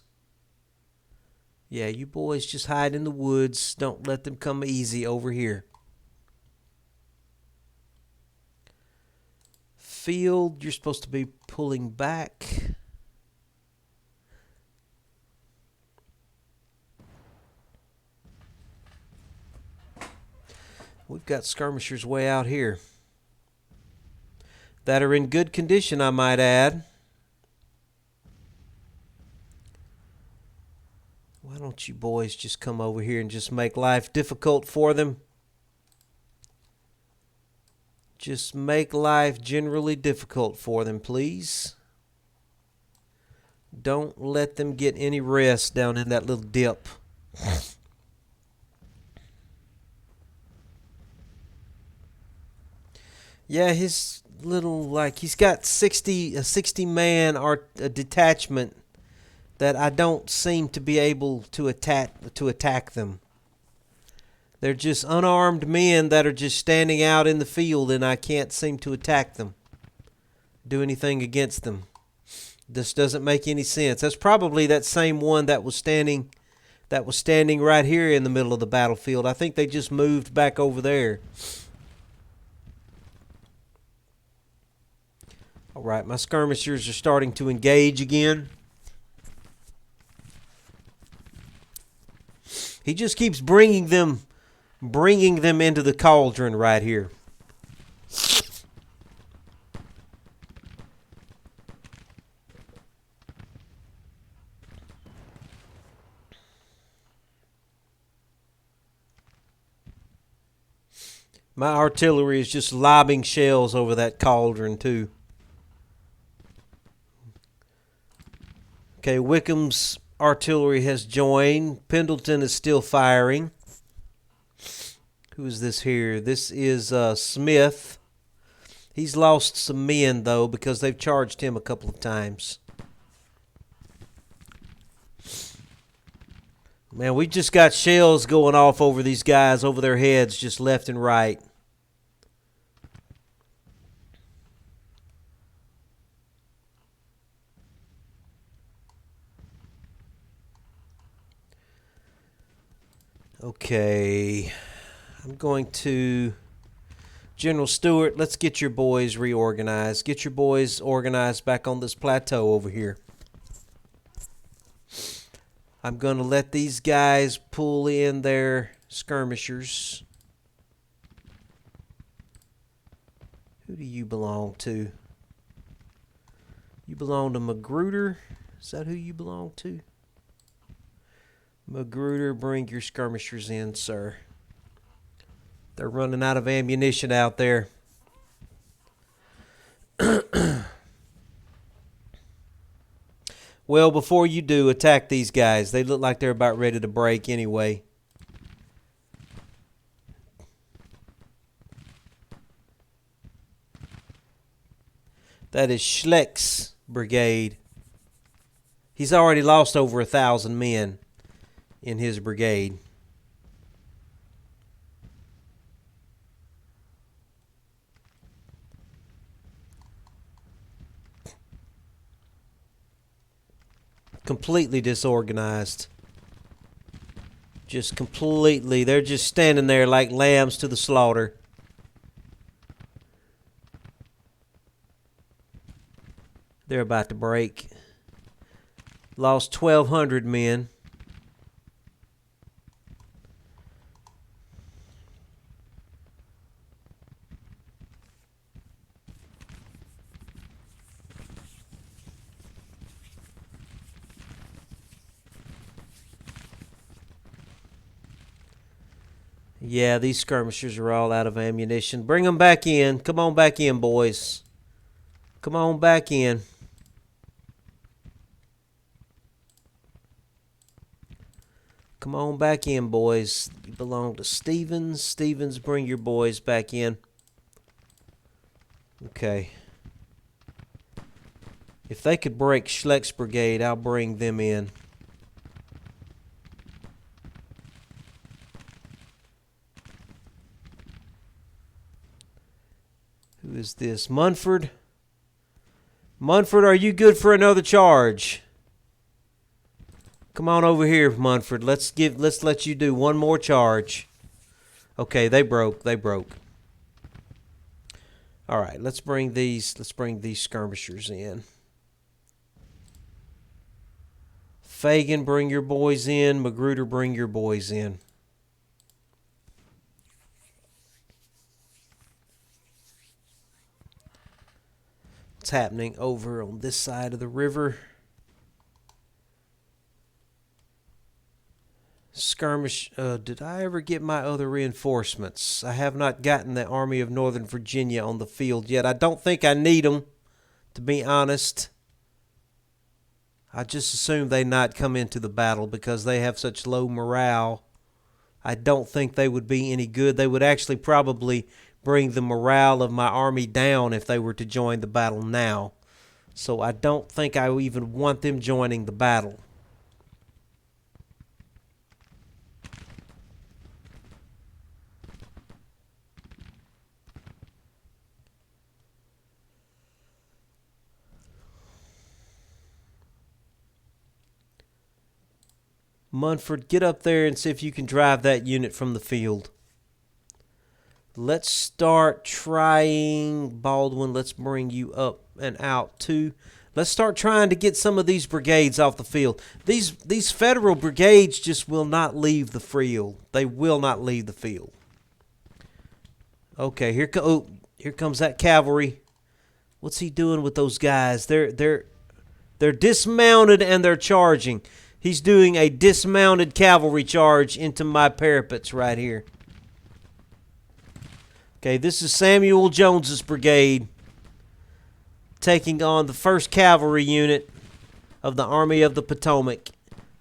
[SPEAKER 1] Yeah, you boys just hide in the woods. Don't let them come easy over here. Field, you're supposed to be pulling back. We've got skirmishers way out here that are in good condition, I might add. Why don't you boys just come over here and just make life difficult for them? Just make life generally difficult for them, please. Don't let them get any rest down in that little dip. Yeah, his little, like, he's got a 60 man a detachment that I don't seem to be able to attack them. They're just unarmed men that are just standing out in the field, and I can't seem to attack them, do anything against them. This doesn't make any sense. That's probably that same one that was standing right here in the middle of the battlefield. I think they just moved back over there. All right, my skirmishers are starting to engage again. He just keeps bringing them into the cauldron right here. My artillery is just lobbing shells over that cauldron too. Okay, Wickham's artillery has joined. Pendleton is still firing. Who is this here? This is Smith. He's lost some men, though, because they've charged him a couple of times. Man, we just got shells going off over these guys, over their heads, just left and right. Okay. I'm going to... General Stewart, let's get your boys reorganized. Get your boys organized back on this plateau over here. I'm going to let these guys pull in their skirmishers. Who do you belong to? You belong to Magruder? Is that who you belong to? Magruder, bring your skirmishers in, sir. They're running out of ammunition out there. Well, before you do, attack these guys. They look like they're about ready to break anyway. That is Schleck's brigade. He's already lost over 1,000 men in his brigade. Completely disorganized. Just completely. They're just standing there like lambs to the slaughter. They're about to break. Lost 1,200 men. Yeah, these skirmishers are all out of ammunition. Bring them back in. Come on back in, boys. Come on back in. Come on back in, boys. You belong to Stevens. Stevens, bring your boys back in. Okay. If they could break Schleck's brigade, I'll bring them in. Who is this? Munford? Munford, are you good for another charge? Come on over here, Munford. Let's let you do one more charge. Okay, they broke. All right, let's bring these skirmishers in. Fagan, bring your boys in. Magruder, bring your boys in. What's happening over on this side of the river? Skirmish. Did I ever get my other reinforcements? I have not gotten the Army of Northern Virginia on the field yet. I don't think I need them, to be honest. I just assume they not come into the battle because they have such low morale. I don't think they would be any good. They would actually probably bring the morale of my army down if they were to join the battle now. So I don't think I even want them joining the battle. Munford, get up there and see if you can drive that unit from the field. Let's start trying, Baldwin, let's bring you up and out too. Let's start trying to get some of these brigades off the field. These federal brigades just will not leave the field. They will not leave the field. Okay, here comes that cavalry. What's he doing with those guys? They're dismounted and they're charging. He's doing a dismounted cavalry charge into my parapets right here. Okay, this is Samuel Jones's brigade taking on the 1st Cavalry Unit of the Army of the Potomac.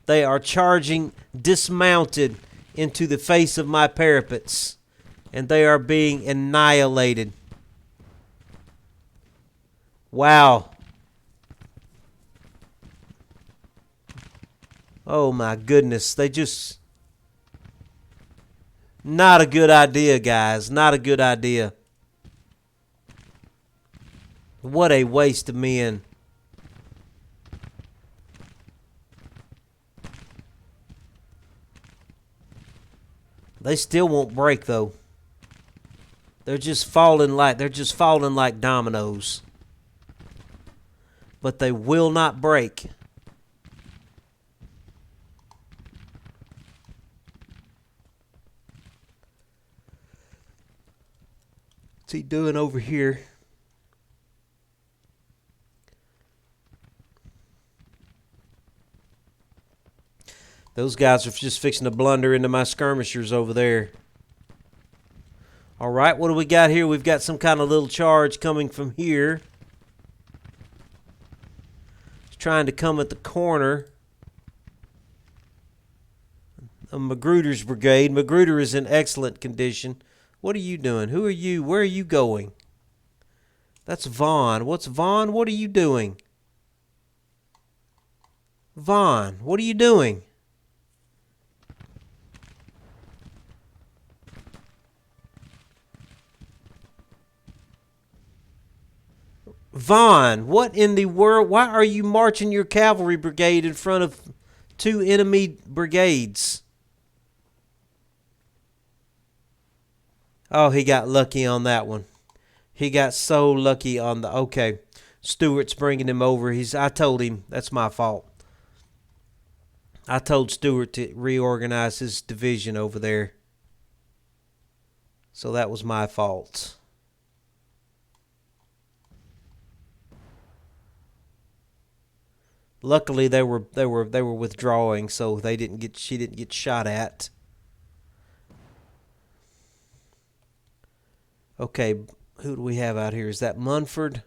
[SPEAKER 1] They are charging dismounted into the face of my parapets, and they are being annihilated. Wow. Oh my goodness, they just... Not a good idea, guys. Not a good idea. What a waste of men. They still won't break though. They're just falling like dominoes. But they will not break. What's he doing over here? Those guys are just fixing to blunder into my skirmishers over there. All right, what do we got here? We've got some kind of little charge coming from here. It's trying to come at the corner. A Magruder's brigade. Magruder is in excellent condition. What are you doing? Who are you? Where are you going? That's Vaughn. What's Vaughn? What are you doing? Vaughn, what are you doing? Vaughn, what in the world? Why are you marching your cavalry brigade in front of two enemy brigades? Oh, he got lucky on that one. He got so lucky on the... Okay, Stewart's bringing him over. I told him. That's my fault. I told Stewart to reorganize his division over there. So that was my fault. Luckily, they were withdrawing, so she didn't get shot at. Okay, who do we have out here? Is that Munford?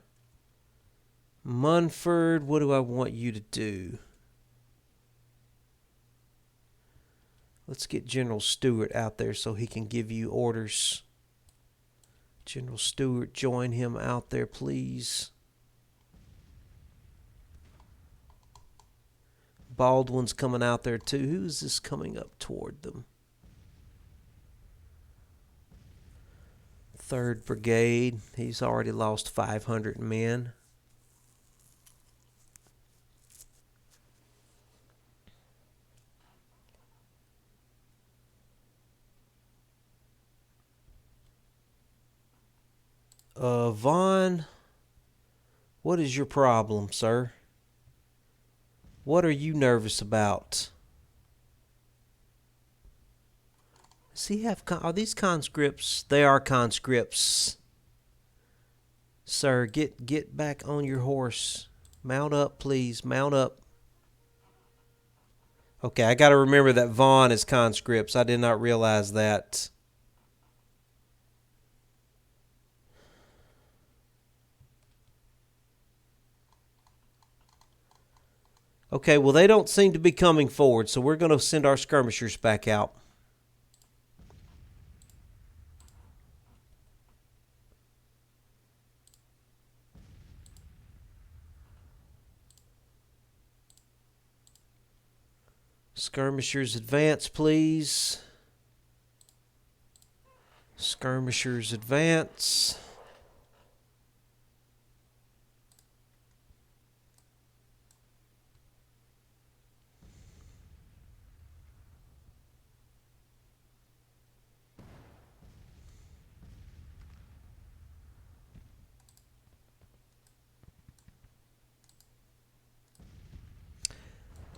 [SPEAKER 1] Munford, what do I want you to do? Let's get General Stewart out there so he can give you orders. General Stewart, join him out there, please. Baldwin's coming out there too. Who is this coming up toward them? 3rd Brigade. He's already lost 500 men. Vaughn, what is your problem, sir? What are you nervous about? Does he have... Are these conscripts? They are conscripts. Sir, get back on your horse. Mount up, please. Mount up. Okay, I got to remember that Vaughn is conscripts. I did not realize that. Okay, well, they don't seem to be coming forward, so we're going to send our skirmishers back out. Skirmishers advance, please. Skirmishers advance.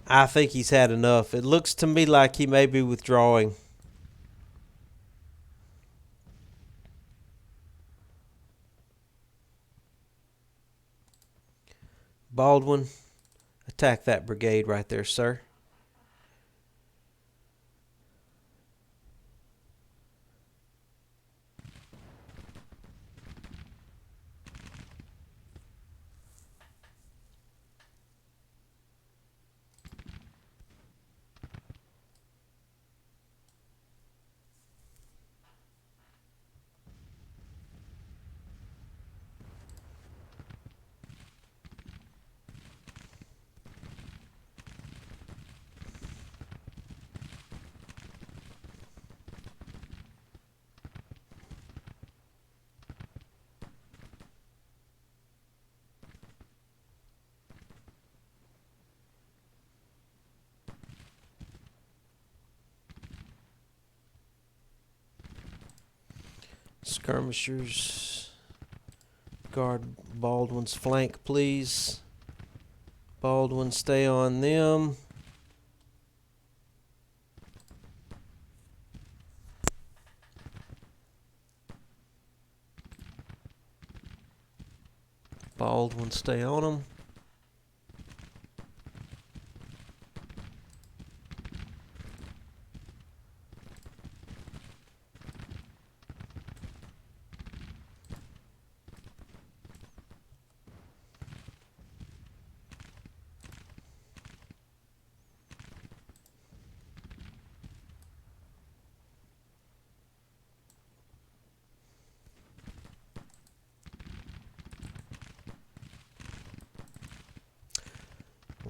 [SPEAKER 1] I think he's had enough. It looks to me like he may be withdrawing. Baldwin, attack that brigade right there, sir. Skirmishers, guard Baldwin's flank, please. Baldwin, stay on them. Baldwin, stay on them.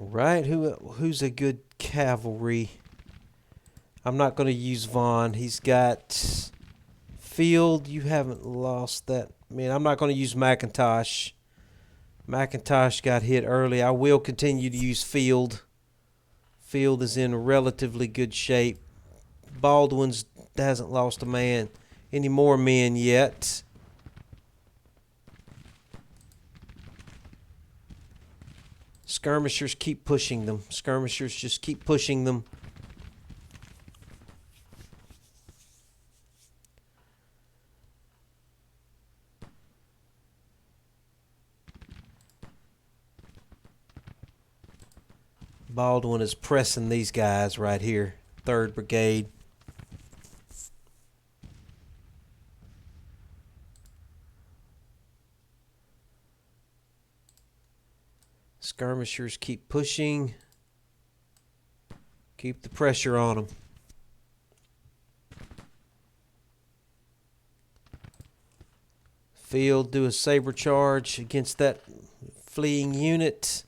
[SPEAKER 1] Right, who's a good cavalry? I'm not going to use Vaughn. He's got Field. You haven't lost that. Man, I'm not going to use McIntosh. McIntosh got hit early. I will continue to use Field. Field is in relatively good shape. Baldwin's hasn't lost any more men yet. Skirmishers, keep pushing them. Skirmishers, just keep pushing them. Baldwin is pressing these guys right here. 3rd Brigade. Skirmishers, keep pushing. Keep the pressure on them. Field, do a saber charge against that fleeing unit.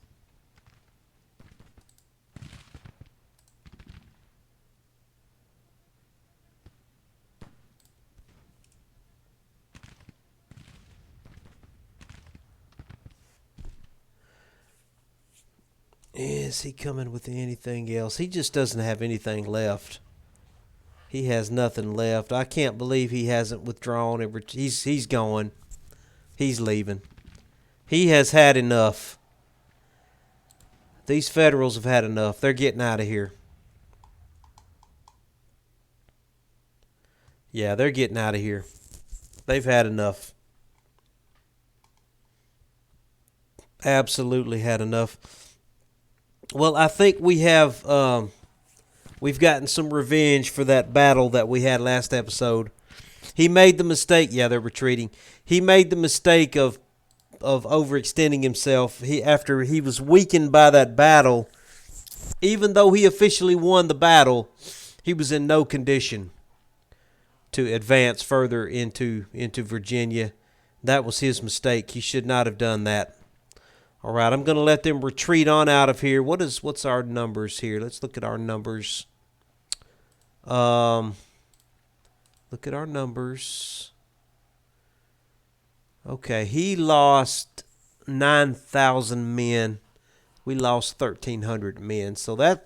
[SPEAKER 1] Is he coming with anything else? He just doesn't have anything left. He has nothing left. I can't believe he hasn't withdrawn. He's going. He's leaving. He has had enough. These Federals have had enough. They're getting out of here. Yeah, they're getting out of here. They've had enough. Absolutely had enough. Well, I think we've gotten some revenge for that battle that we had last episode. He made the mistake. Yeah, they're retreating. He made the mistake of overextending himself. After he was weakened by that battle, even though he officially won the battle, he was in no condition to advance further into Virginia. That was his mistake. He should not have done that. All right, I'm going to let them retreat on out of here. What's our numbers here? Let's look at our numbers. Look at our numbers. Okay, he lost 9,000 men. We lost 1,300 men. So that's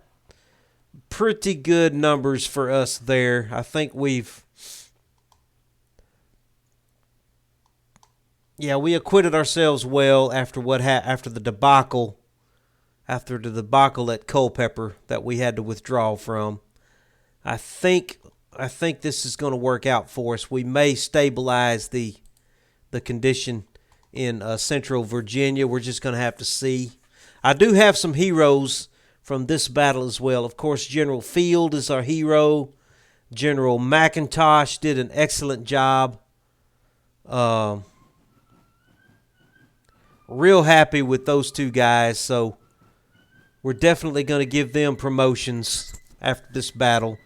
[SPEAKER 1] pretty good numbers for us there. I think we acquitted ourselves well after the debacle at Culpeper that we had to withdraw from. I think this is going to work out for us. We may stabilize the condition in central Virginia. We're just going to have to see. I do have some heroes from this battle as well. Of course, General Field is our hero. General McIntosh did an excellent job. Real happy with those two guys, so we're definitely going to give them promotions after this battle.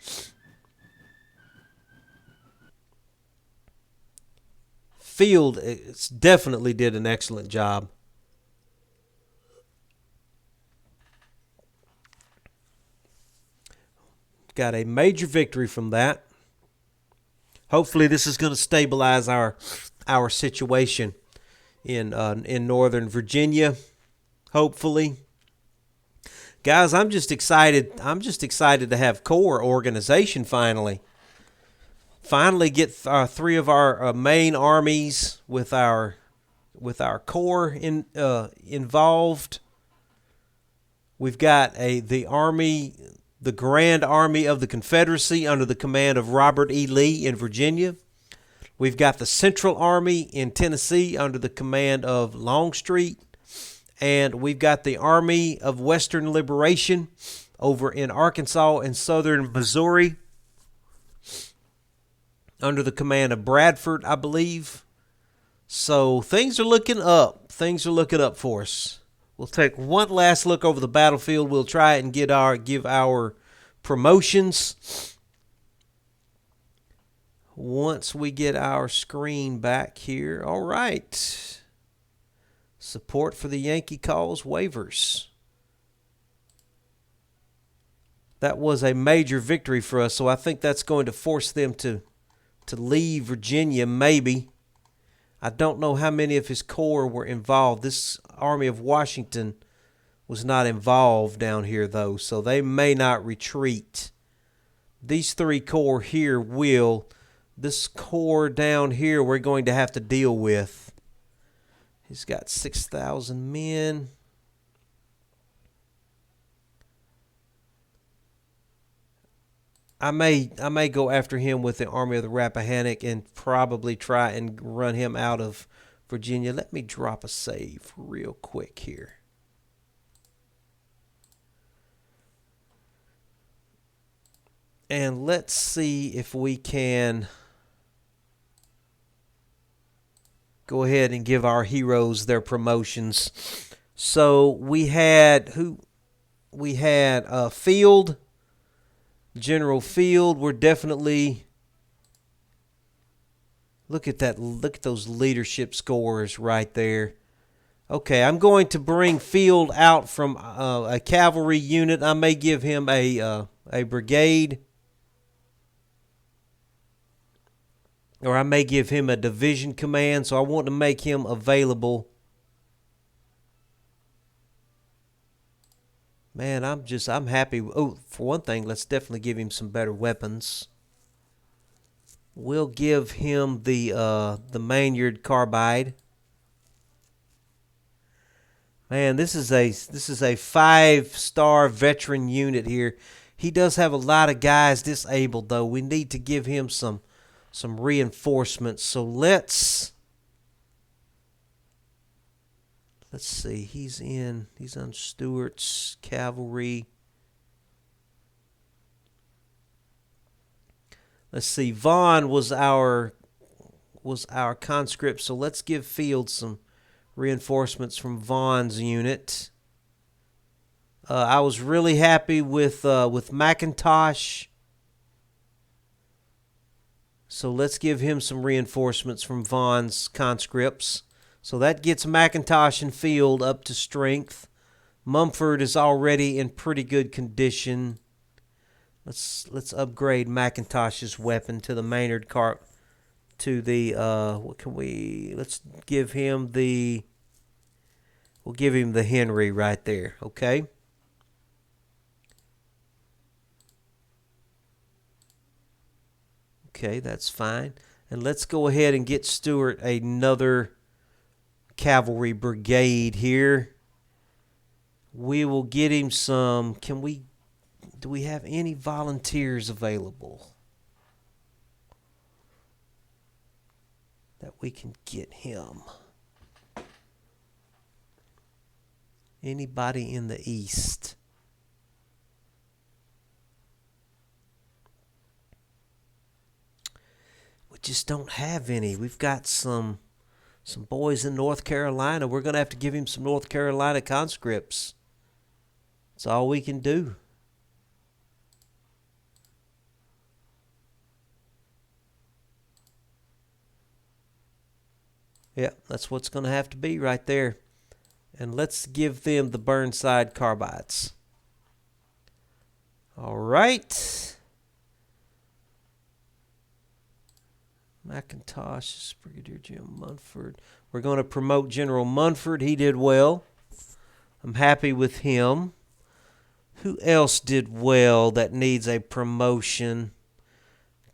[SPEAKER 1] Field definitely did an excellent job. Got a major victory from that. Hopefully this is going to stabilize our situation in Northern Virginia. Hopefully. Guys, I'm just excited to have Corps organization finally. finally get three of our main armies with our corps involved. We've got the Grand Army of the Confederacy under the command of Robert E. Lee in Virginia. We've got the Central Army in Tennessee under the command of Longstreet. And we've got the Army of Western Liberation over in Arkansas and southern Missouri under the command of Bradford, I believe. So things are looking up. Things are looking up for us. We'll take one last look over the battlefield. We'll try and give our promotions once we get our screen back here. All right. Support for the Yankee cause waivers. That was a major victory for us, so I think that's going to force them to leave Virginia, maybe. I don't know how many of his corps were involved. This Army of Washington was not involved down here, though, so they may not retreat. These three corps here will. This corps down here we're going to have to deal with. He's got 6,000 men. I may go after him with the Army of the Rappahannock and probably try and run him out of Virginia. Let me drop a save real quick here. And let's see if we can go ahead and give our heroes their promotions. So we had Field, General Field. We're definitely look at those leadership scores right there. Okay, I'm going to bring Field out from a cavalry unit. I may give him a brigade. Or I may give him a division command, so I want to make him available. Man, I'm happy. Oh, for one thing, let's definitely give him some better weapons. We'll give him the Maynard carbide. Man, this is a 5-star veteran unit here. He does have a lot of guys disabled, though. We need to give him some reinforcements. So let's see. He's on Stewart's cavalry. Let's see. Vaughn was our conscript. So let's give Field some reinforcements from Vaughn's unit. I was really happy with McIntosh. So let's give him some reinforcements from Vaughn's conscripts. So that gets McIntosh and Field up to strength. Mumford is already in pretty good condition. Let's upgrade McIntosh's weapon to the Maynard to the let's give him we'll give him the Henry right there, okay? Okay, that's fine. And let's go ahead and get Stewart another cavalry brigade here. We will get him some. Do we have any volunteers available that we can get him? Anybody in the east? We just don't have any. We've got some boys in North Carolina. We're going to have to give him some North Carolina conscripts. That's all we can do. Yeah, that's what's going to have to be right there. And let's give them the Burnside carbides. All right. McIntosh, Brigadier General Munford. We're going to promote General Munford. He did well. I'm happy with him. Who else did well that needs a promotion?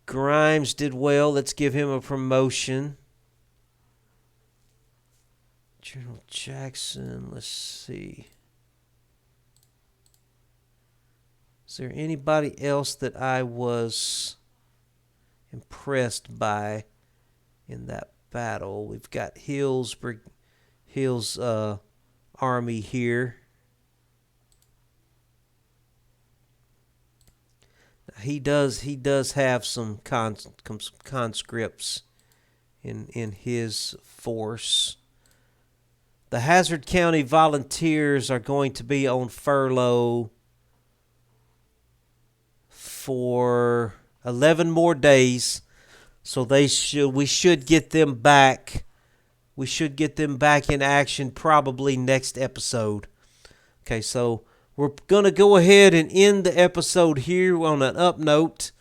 [SPEAKER 1] Grimes did well. Let's give him a promotion. General Jackson, let's see. Is there anybody else that I was impressed by in that battle? We've got Hill's army here. He does have some conscripts in his force. The Hazzard County Volunteers are going to be on furlough for 11 more days, so we should get them back. We should get them back in action probably next episode. Okay, so we're going to go ahead and end the episode here on an up note.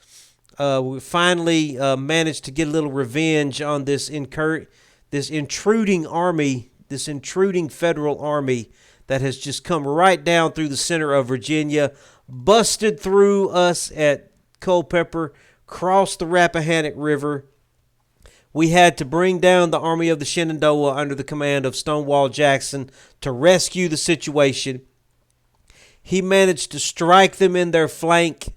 [SPEAKER 1] We finally managed to get a little revenge on this intruding army, this intruding federal army that has just come right down through the center of Virginia, busted through us at Culpeper, crossed the Rappahannock River. We had to bring down the Army of the Shenandoah under the command of Stonewall Jackson to rescue the situation. He managed to strike them in their flank,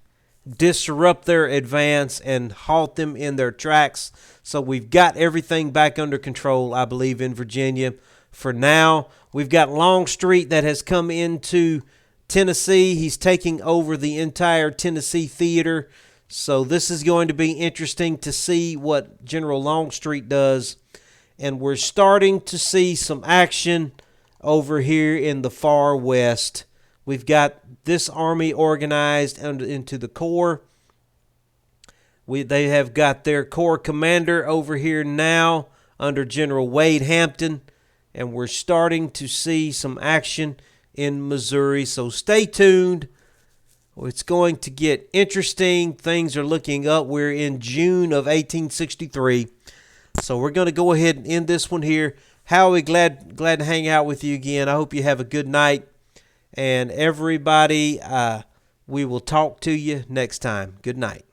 [SPEAKER 1] disrupt their advance, and halt them in their tracks. So we've got everything back under control, I believe, in Virginia. For now, we've got Longstreet that has come into Tennessee. He's taking over the entire Tennessee theater. So this is going to be interesting to see what General Longstreet does. And we're starting to see some action over here in the far west. We've got this army organized into the Corps. They have got their Corps commander over here now under General Wade Hampton. And we're starting to see some action in Missouri. So stay tuned. It's going to get interesting. Things are looking up. We're in June of 1863. So we're going to go ahead and end this one here. Howie, glad to hang out with you again. I hope you have a good night. And everybody, we will talk to you next time. Good night.